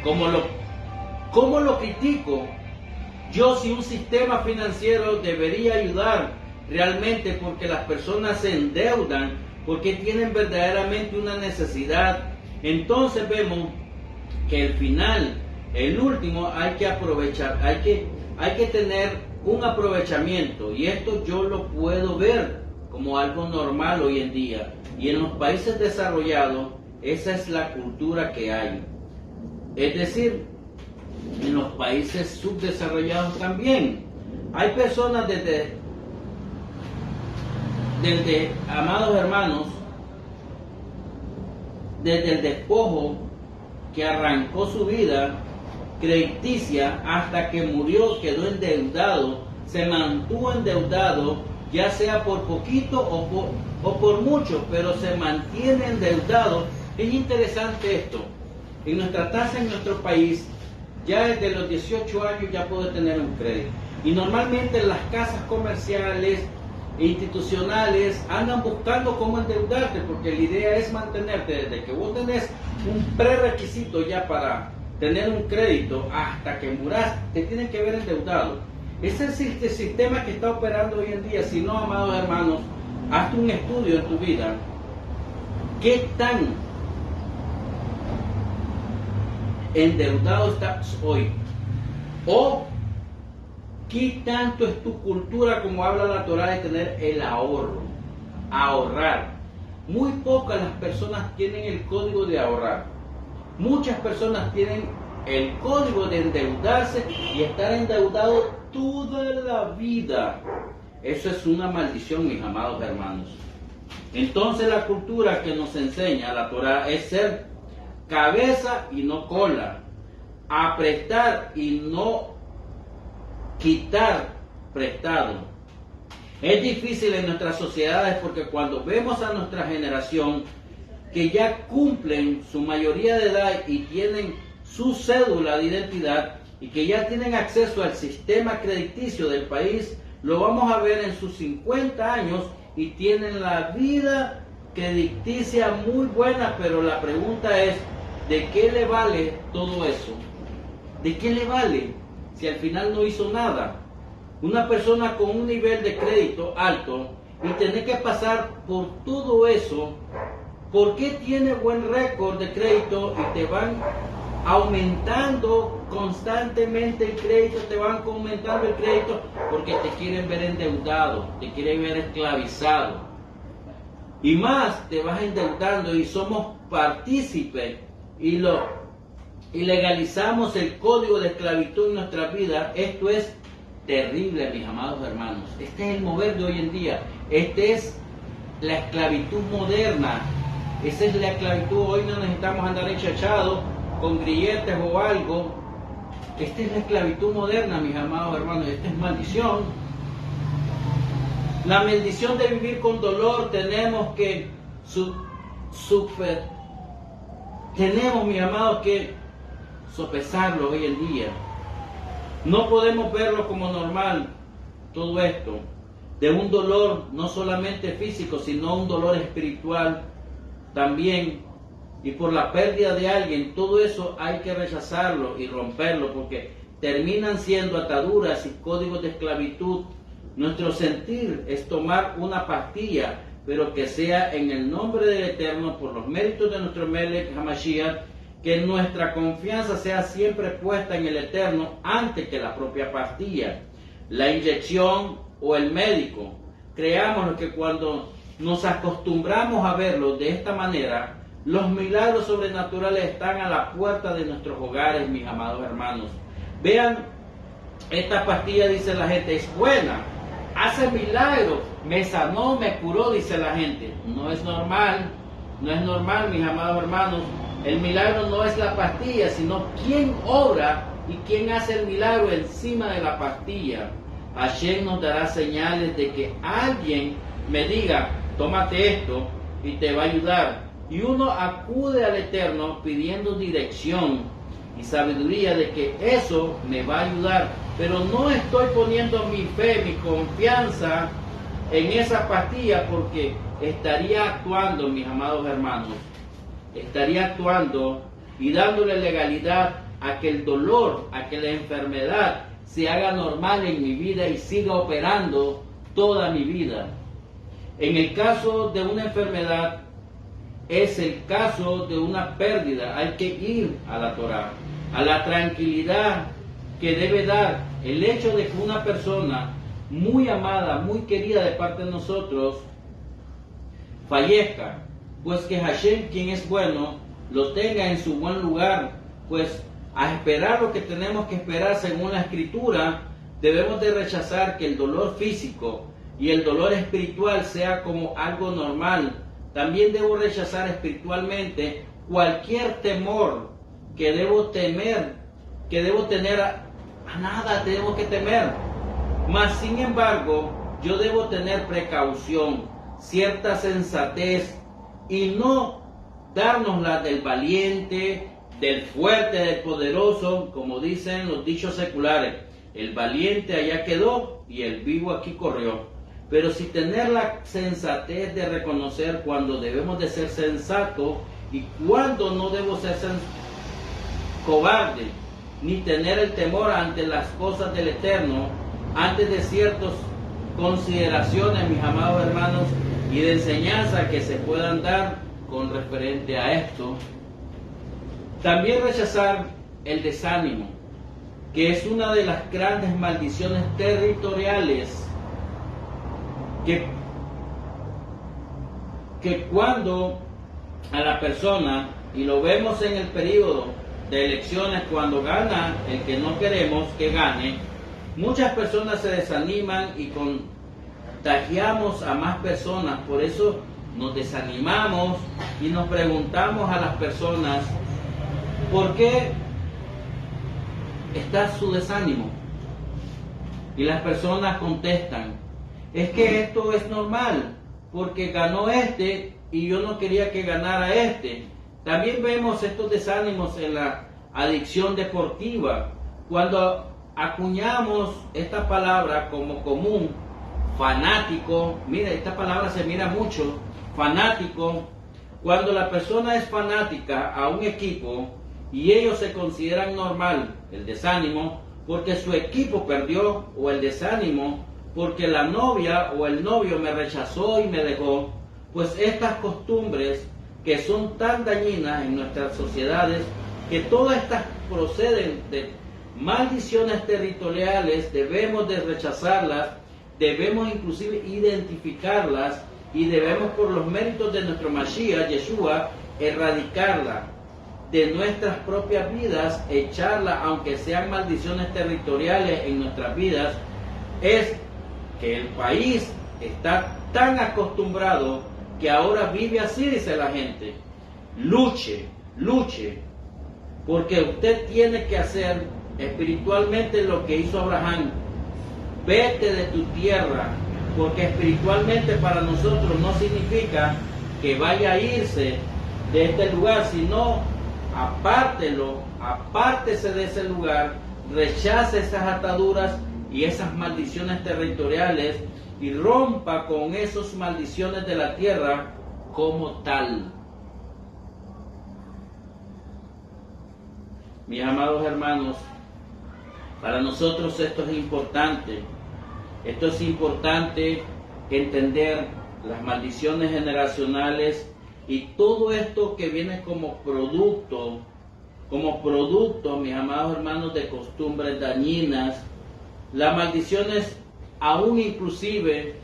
¿Cómo lo critico? Yo, si un sistema financiero debería ayudar realmente porque las personas se endeudan, porque tienen verdaderamente una necesidad, entonces vemos que el final, el último, hay que aprovechar, hay que tener un aprovechamiento, y esto yo lo puedo ver como algo normal hoy en día, y en los países desarrollados esa es la cultura que hay. Es decir, en los países subdesarrollados también hay personas desde amados hermanos, desde el despojo que arrancó su vida crediticia hasta que murió, quedó endeudado, se mantuvo endeudado, ya sea por poquito o por mucho, pero se mantiene endeudado. Es interesante esto. En nuestra tasa en nuestro país, ya desde los 18 años ya puede tener un crédito. Y normalmente las casas comerciales e institucionales andan buscando cómo endeudarte, porque la idea es mantenerte desde que vos tenés un prerequisito ya para tener un crédito hasta que muras, te tienen que ver endeudado. Ese es el sistema que está operando hoy en día. Si no, amados hermanos, hazte un estudio en tu vida. ¿Qué tan endeudado estás hoy? ¿O qué tanto es tu cultura, como habla la Torá, de tener el ahorro? Ahorrar. Muy pocas las personas tienen el código de ahorrar. Muchas personas tienen el código de endeudarse y estar endeudado toda la vida. Eso es una maldición, mis amados hermanos. Entonces la cultura que nos enseña la Torá es ser cabeza y no cola, a prestar y no quitar prestado. Es difícil en nuestras sociedades porque cuando vemos a nuestra generación que ya cumplen su mayoría de edad y tienen su cédula de identidad y que ya tienen acceso al sistema crediticio del país, lo vamos a ver en sus 50 años y tienen la vida crediticia muy buena, pero la pregunta es, ¿de qué le vale todo eso? ¿De qué le vale si al final no hizo nada? Una persona con un nivel de crédito alto y tener que pasar por todo eso, ¿por qué tiene buen récord de crédito y te van aumentando constantemente el crédito, te van aumentando el crédito? Porque te quieren ver endeudado, te quieren ver esclavizado. Y más te vas endeudando y somos partícipes y legalizamos el código de esclavitud en nuestra vida. Esto es terrible, mis amados hermanos. Este es el mover de hoy en día. Este es la esclavitud moderna. Esa es la esclavitud. Hoy no necesitamos andar enchachados con grilletes o algo. Esta es la esclavitud moderna, mis amados hermanos. Esta es maldición. La maldición de vivir con dolor tenemos que tenemos, mis amados, que sopesarlo hoy en día. No podemos verlo como normal todo esto, de un dolor no solamente físico, sino un dolor espiritual también, y por la pérdida de alguien. Todo eso hay que rechazarlo y romperlo, porque terminan siendo ataduras y códigos de esclavitud. Nuestro sentir es tomar una pastilla, pero que sea en el nombre del Eterno, por los méritos de nuestro Melech Hamashiach, que nuestra confianza sea siempre puesta en el Eterno antes que la propia pastilla, la inyección o el médico. Creamos que cuando nos acostumbramos a verlo de esta manera, Los milagros sobrenaturales están a la puerta de nuestros hogares, mis amados hermanos. Vean, esta pastilla, dice la gente, es buena, hace milagros, me sanó, me curó, dice la gente. No es normal, no es normal, mis amados hermanos. El milagro no es la pastilla, sino quién obra y quién hace el milagro encima de la pastilla. Hashem nos dará señales de que alguien me diga, tómate esto y te va a ayudar. Y uno acude al Eterno pidiendo dirección y sabiduría de que eso me va a ayudar. Pero no estoy poniendo mi fe, mi confianza en esa pastilla, porque estaría actuando, mis amados hermanos, estaría actuando y dándole legalidad a que el dolor, a que la enfermedad se haga normal en mi vida y siga operando toda mi vida. En el caso de una enfermedad, es el caso de una pérdida. Hay que ir a la Torá, a la tranquilidad que debe dar el hecho de que una persona muy amada, muy querida de parte de nosotros, fallezca. Pues que Hashem, quien es bueno, lo tenga en su buen lugar. Pues a esperar lo que tenemos que esperar según la Escritura, debemos de rechazar que el dolor físico y el dolor espiritual sea como algo normal. También debo rechazar espiritualmente cualquier temor que debo temer, que debo tener a nada tenemos que temer. Mas sin embargo, yo debo tener precaución, cierta sensatez, y no darnos la del valiente, del fuerte, del poderoso, como dicen los dichos seculares. El valiente allá quedó y el vivo aquí corrió. Pero si tener la sensatez de reconocer cuando debemos de ser sensatos y cuando no debo ser cobarde, ni tener el temor ante las cosas del Eterno, antes de ciertas consideraciones, mis amados hermanos, y de enseñanza que se puedan dar con referente a esto. También rechazar el desánimo, que es una de las grandes maldiciones territoriales que cuando a la persona, y lo vemos en el periodo de elecciones, cuando gana el que no queremos que gane, muchas personas se desaniman y contagiamos a más personas. Por eso nos desanimamos y nos preguntamos a las personas, ¿por qué está su desánimo? Y las personas contestan, es que esto es normal, porque ganó este y yo no quería que ganara este. También vemos estos desánimos en la adicción deportiva, cuando acuñamos esta palabra como común, fanático. Mira, esta palabra se mira mucho, fanático. Cuando la persona es fanática a un equipo y ellos se consideran normal, el desánimo, porque su equipo perdió, o el desánimo porque la novia o el novio me rechazó y me dejó, pues estas costumbres que son tan dañinas en nuestras sociedades, que todas estas proceden de maldiciones territoriales, debemos de rechazarlas, debemos inclusive identificarlas y debemos, por los méritos de nuestro Mashiach, Yeshua, erradicarla de nuestras propias vidas, echarla, aunque sean maldiciones territoriales en nuestras vidas. Es que el país está tan acostumbrado que ahora vive así, dice la gente. Luche, luche, porque usted tiene que hacer espiritualmente lo que hizo Abraham. Vete de tu tierra, porque espiritualmente para nosotros no significa que vaya a irse de este lugar, sino apártelo, apártese de ese lugar, rechace esas ataduras y esas maldiciones territoriales y rompa con esas maldiciones de la tierra como tal. Mis amados hermanos, para nosotros esto es importante. Esto es importante entender las maldiciones generacionales y todo esto que viene como producto, mis amados hermanos, de costumbres dañinas. Las maldiciones aún inclusive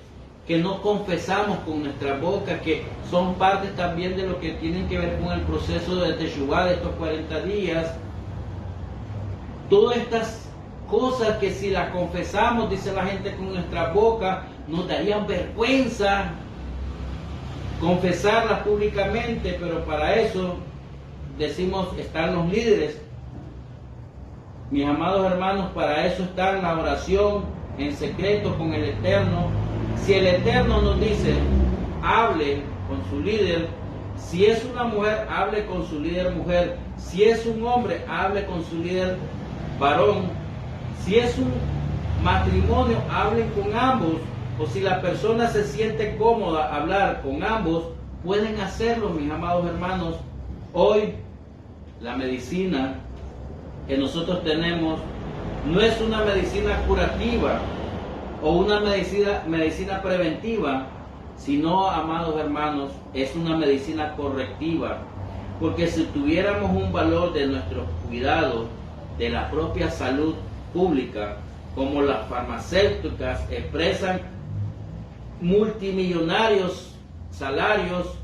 que no confesamos con nuestra boca, que son parte también de lo que tienen que ver con el proceso de Teshuvá de estos 40 días. Todas estas cosas que si las confesamos, dice la gente, con nuestra boca, nos darían vergüenza confesarlas públicamente, pero para eso decimos están los líderes. Mis amados hermanos, para eso está la oración en secreto con el Eterno. Si el Eterno nos dice, hable con su líder, si es una mujer, hable con su líder mujer, si es un hombre, hable con su líder varón, si es un matrimonio, hablen con ambos, o si la persona se siente cómoda hablar con ambos, pueden hacerlo, mis amados hermanos. Hoy la medicina que nosotros tenemos no es una medicina curativa o una medicina preventiva, sino, amados hermanos, es una medicina correctiva, porque si tuviéramos un valor de nuestros cuidados, de la propia salud pública, como las farmacéuticas expresan multimillonarios salarios,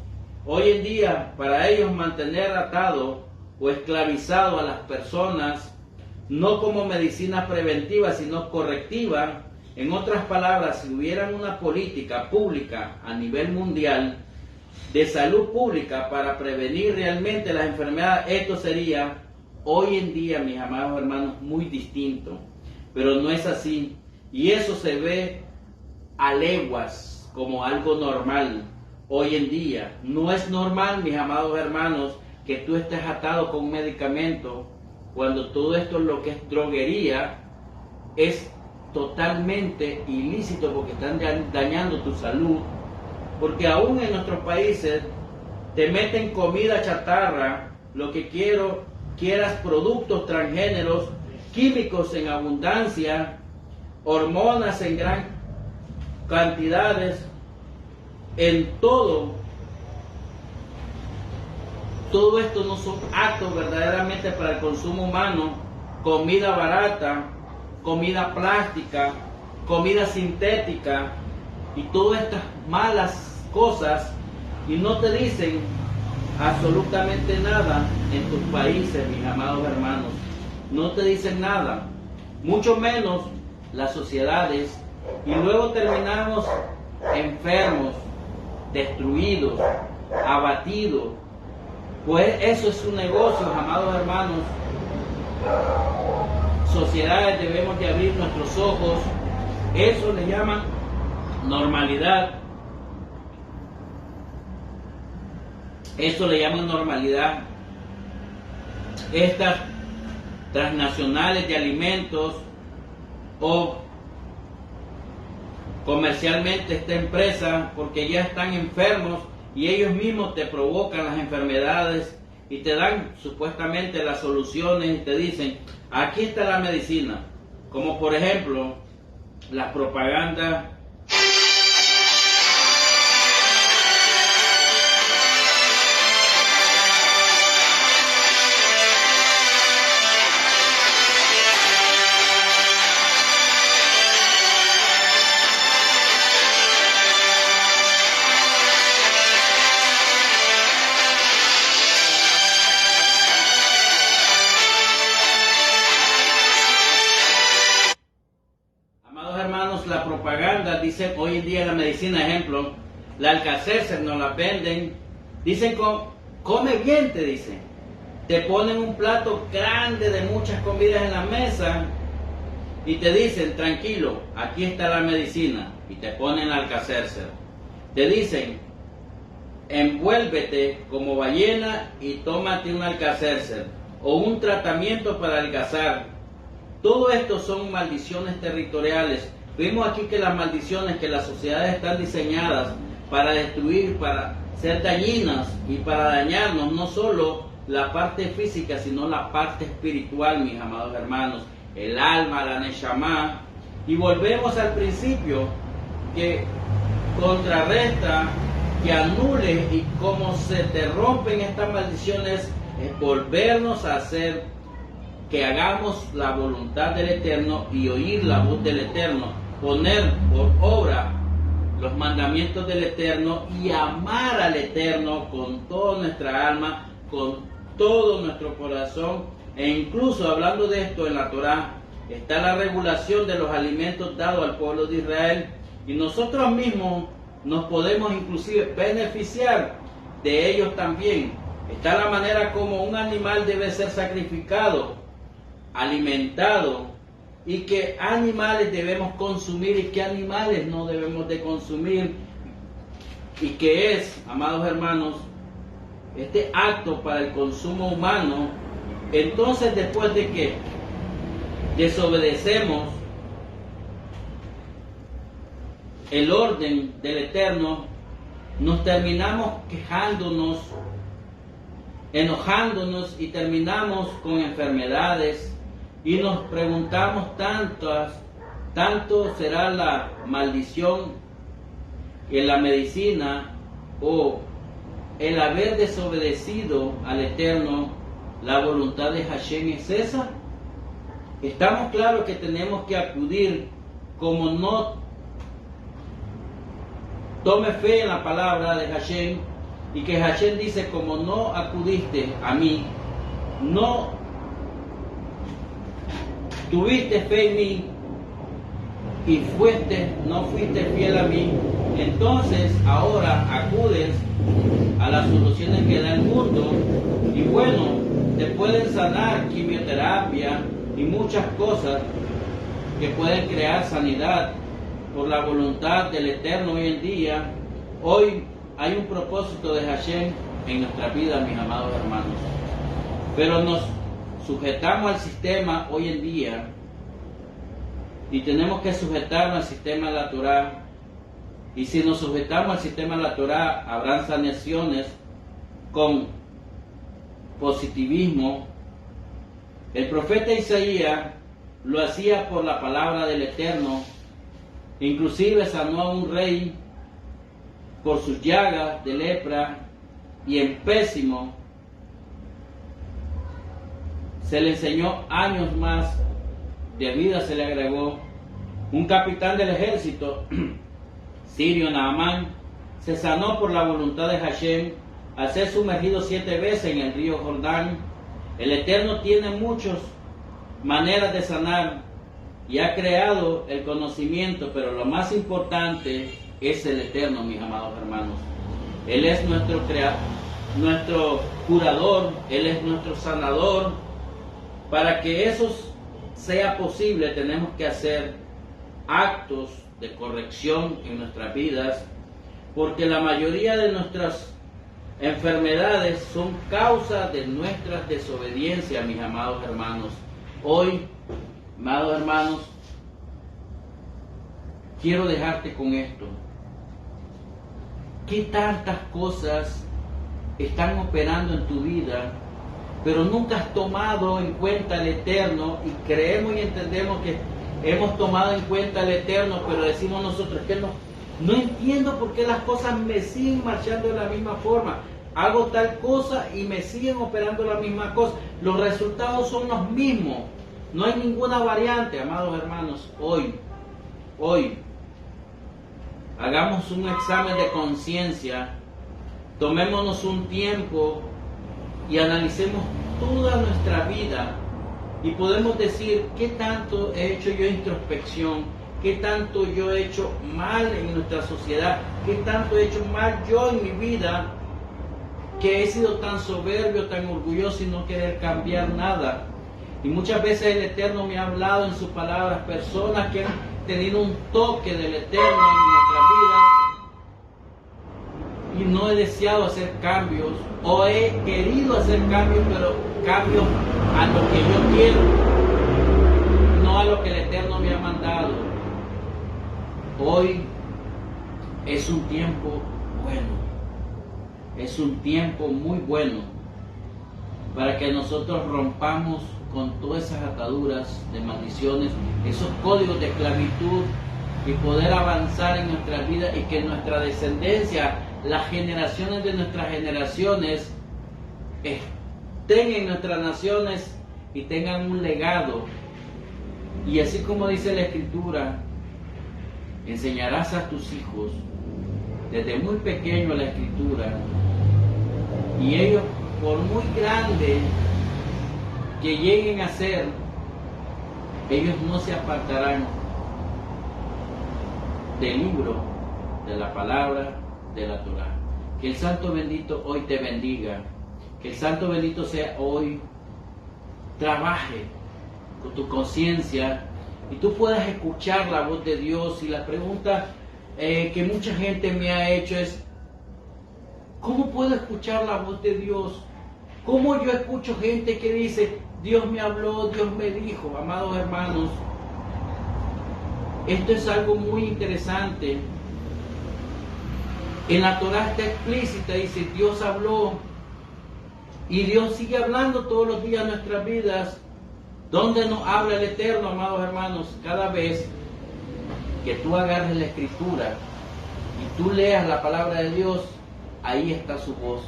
hoy en día para ellos mantener atado o esclavizado a las personas, no como medicina preventiva, sino correctiva. En otras palabras, si hubieran una política pública a nivel mundial de salud pública para prevenir realmente las enfermedades, esto sería hoy en día, mis amados hermanos, muy distinto. Pero no es así. Y eso se ve a leguas como algo normal hoy en día. No es normal, mis amados hermanos, que tú estés atado con un medicamento cuando todo esto, lo que es droguería, es totalmente ilícito porque están dañando tu salud. Porque aún en nuestros países te meten comida chatarra, lo que quieras, productos transgéneros, químicos en abundancia, hormonas en gran cantidades, en todo. Todo esto no son actos verdaderamente para el consumo humano. Comida barata, comida plástica, comida sintética y todas estas malas cosas, y no te dicen absolutamente nada en tus países, mis amados hermanos. No te dicen nada, mucho menos las sociedades, y luego terminamos enfermos, destruidos, abatidos. Pues eso es un negocio, amados hermanos. Sociedades debemos de abrir nuestros ojos. Eso le llaman normalidad. Eso le llaman normalidad. Estas transnacionales de alimentos o comercialmente esta empresa, porque ya están enfermos y ellos mismos te provocan las enfermedades y te dan supuestamente las soluciones y te dicen, aquí está la medicina, como por ejemplo la propaganda dicen hoy en día la medicina, ejemplo, la Alka-Seltzer nos la venden, dicen come bien, te dicen, te ponen un plato grande de muchas comidas en la mesa y te dicen, tranquilo, aquí está la medicina, y te ponen la Alka-Seltzer. Te dicen, envuélvete como ballena y tómate un Alka-Seltzer o un tratamiento para adelgazar. Todo esto son maldiciones territoriales. Vimos aquí que las maldiciones, que las sociedades están diseñadas para destruir, para ser dañinas y para dañarnos no solo la parte física, sino la parte espiritual, mis amados hermanos, el alma, la neshama. Y volvemos al principio, que contrarresta, que anule, y cómo se te rompen estas maldiciones es volvernos a hacer que hagamos la voluntad del Eterno y oír la voz del Eterno, poner por obra los mandamientos del Eterno y amar al Eterno con toda nuestra alma, con todo nuestro corazón. E incluso hablando de esto en la Torá, está la regulación de los alimentos dados al pueblo de Israel, y nosotros mismos nos podemos inclusive beneficiar de ellos también. Está la manera como un animal debe ser sacrificado, alimentado, y qué animales debemos consumir y qué animales no debemos de consumir, y que es, amados hermanos, este acto para el consumo humano. Entonces, después de que desobedecemos el orden del Eterno, nos terminamos quejándonos, enojándonos, y terminamos con enfermedades, y nos preguntamos tanto será la maldición en la medicina o el haber desobedecido al Eterno. La voluntad de Hashem es esa. Estamos claros que tenemos que acudir, como no tome fe en la palabra de Hashem, y que Hashem dice, como no acudiste a mí, no tuviste fe en mí y no fuiste fiel a mí, entonces ahora acudes a las soluciones que da el mundo, y bueno, te pueden sanar quimioterapia y muchas cosas que pueden crear sanidad por la voluntad del Eterno hoy en día. Hoy hay un propósito de Hashem en nuestra vida, mis amados hermanos, pero nos sujetamos al sistema hoy en día, y tenemos que sujetarnos al sistema de la Torá. Y si nos sujetamos al sistema de la Torá, habrán sanaciones con positivismo. El profeta Isaías lo hacía por la palabra del Eterno. Inclusive sanó a un rey por sus llagas de lepra, y en pésimo se le enseñó años más de vida, se le agregó. Un capitán del ejército sirio, Naamán, se sanó por la voluntad de Hashem al ser sumergido 7 veces en el río Jordán. El Eterno tiene muchas maneras de sanar y ha creado el conocimiento, pero lo más importante es el Eterno, mis amados hermanos. Él es nuestro nuestro curador, Él es nuestro sanador. Para que eso sea posible, tenemos que hacer actos de corrección en nuestras vidas, porque la mayoría de nuestras enfermedades son causa de nuestra desobediencia, mis amados hermanos. Hoy, amados hermanos, quiero dejarte con esto. ¿Qué tantas cosas están operando en tu vida, pero nunca has tomado en cuenta al Eterno? Y creemos y entendemos que hemos tomado en cuenta al Eterno, pero decimos nosotros que no entiendo por qué las cosas me siguen marchando de la misma forma. Hago tal cosa y me siguen operando la misma cosa. Los resultados son los mismos. No hay ninguna variante, amados hermanos. Hoy, hagamos un examen de conciencia. Tomémonos un tiempo y analicemos toda nuestra vida, y podemos decir qué tanto he hecho yo introspección, qué tanto yo he hecho mal en nuestra sociedad, qué tanto he hecho mal yo en mi vida, que he sido tan soberbio, tan orgulloso y no querer cambiar nada. Y muchas veces el Eterno me ha hablado en sus palabras, personas que han tenido un toque del Eterno en nuestras vidas, y no he deseado hacer cambios, o he querido hacer cambios, pero cambios a lo que yo quiero, no a lo que el Eterno me ha mandado. Hoy es un tiempo bueno, es un tiempo muy bueno para que nosotros rompamos con todas esas ataduras de maldiciones, esos códigos de esclavitud, y poder avanzar en nuestras vidas, y que nuestra descendencia, las generaciones de nuestras generaciones, estén en nuestras naciones y tengan un legado. Y así como dice la Escritura, enseñarás a tus hijos desde muy pequeño la Escritura, y ellos, por muy grandes que lleguen a ser, ellos no se apartarán del libro, de la palabra, de la Torá. Que el Santo Bendito hoy te bendiga, que el Santo Bendito sea hoy, trabaje con tu conciencia y tú puedas escuchar la voz de Dios. Y la pregunta que mucha gente me ha hecho es: ¿cómo puedo escuchar la voz de Dios? ¿Cómo yo escucho gente que dice, Dios me habló, Dios me dijo? Amados hermanos, esto es algo muy interesante. En la Torá está explícita, dice, Dios habló, y Dios sigue hablando todos los días en nuestras vidas. ¿Dónde nos habla el Eterno, amados hermanos? Cada vez que tú agarres la Escritura y tú leas la palabra de Dios, ahí está su voz.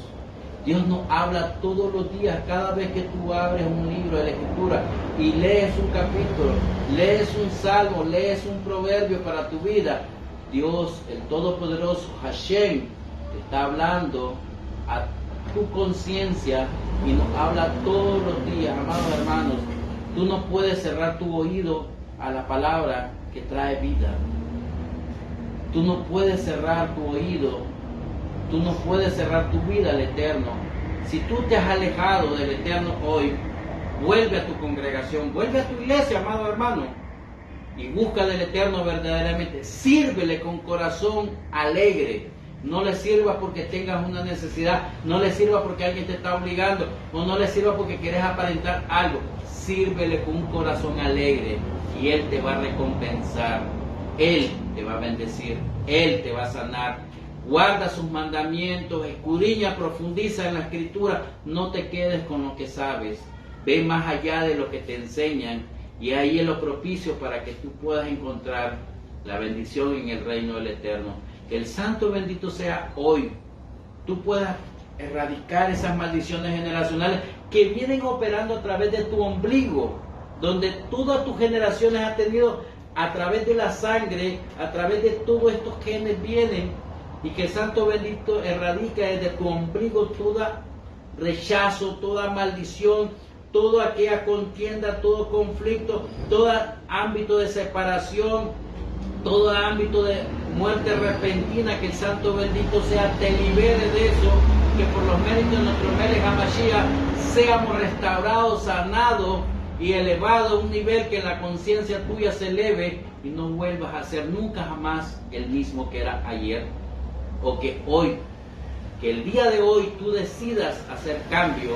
Dios nos habla todos los días. Cada vez que tú abres un libro de la Escritura y lees un capítulo, lees un salmo, lees un proverbio para tu vida, Dios, el Todopoderoso, Hashem, te está hablando a tu conciencia y nos habla todos los días. Amados hermanos, tú no puedes cerrar tu oído a la palabra que trae vida. Tú no puedes cerrar tu oído, tú no puedes cerrar tu vida al Eterno. Si tú te has alejado del Eterno hoy, vuelve a tu congregación, vuelve a tu iglesia, amado hermano, y busca del Eterno verdaderamente. Sírvele con corazón alegre. No le sirva porque tengas una necesidad, no le sirva porque alguien te está obligando, o no le sirva porque quieres aparentar algo. Sírvele con un corazón alegre y Él te va a recompensar. Él te va a bendecir, Él te va a sanar. Guarda sus mandamientos, escudriña, profundiza en la Escritura. No te quedes con lo que sabes. Ve más allá de lo que te enseñan, y ahí es lo propicio para que tú puedas encontrar la bendición en el reino del Eterno. Que el Santo Bendito sea hoy. Tú puedas erradicar esas maldiciones generacionales que vienen operando a través de tu ombligo, donde todas tus generaciones han tenido, a través de la sangre, a través de todos estos genes vienen, y que el Santo Bendito erradica desde tu ombligo toda rechazo, toda maldición, toda aquella contienda, todo conflicto, todo ámbito de separación, todo ámbito de muerte repentina. Que el Santo Bendito sea te libere de eso, que por los méritos de nuestro Melech HaMashiach seamos restaurados, sanados y elevados a un nivel que la conciencia tuya se eleve y no vuelvas a ser nunca jamás el mismo que era ayer o que hoy. Que el día de hoy tú decidas hacer cambio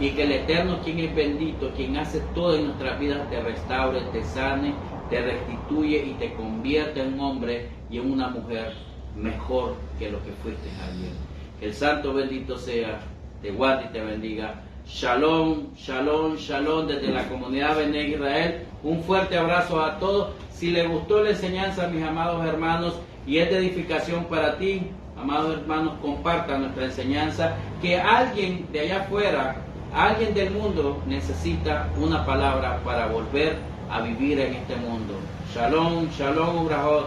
y que el Eterno, quien es bendito, quien hace todo en nuestras vidas, te restaure, te sane, te restituye y te convierte en un hombre y en una mujer mejor que lo que fuiste ayer. Que el Santo Bendito sea, te guarde y te bendiga. Shalom, shalom, shalom desde la comunidad Bnei Israel. Un fuerte abrazo a todos. Si les gustó la enseñanza, mis amados hermanos, y es de edificación para ti, amados hermanos, compartan nuestra enseñanza. Que alguien de allá afuera, alguien del mundo necesita una palabra para volver a vivir en este mundo. Shalom, shalom, ubrahot.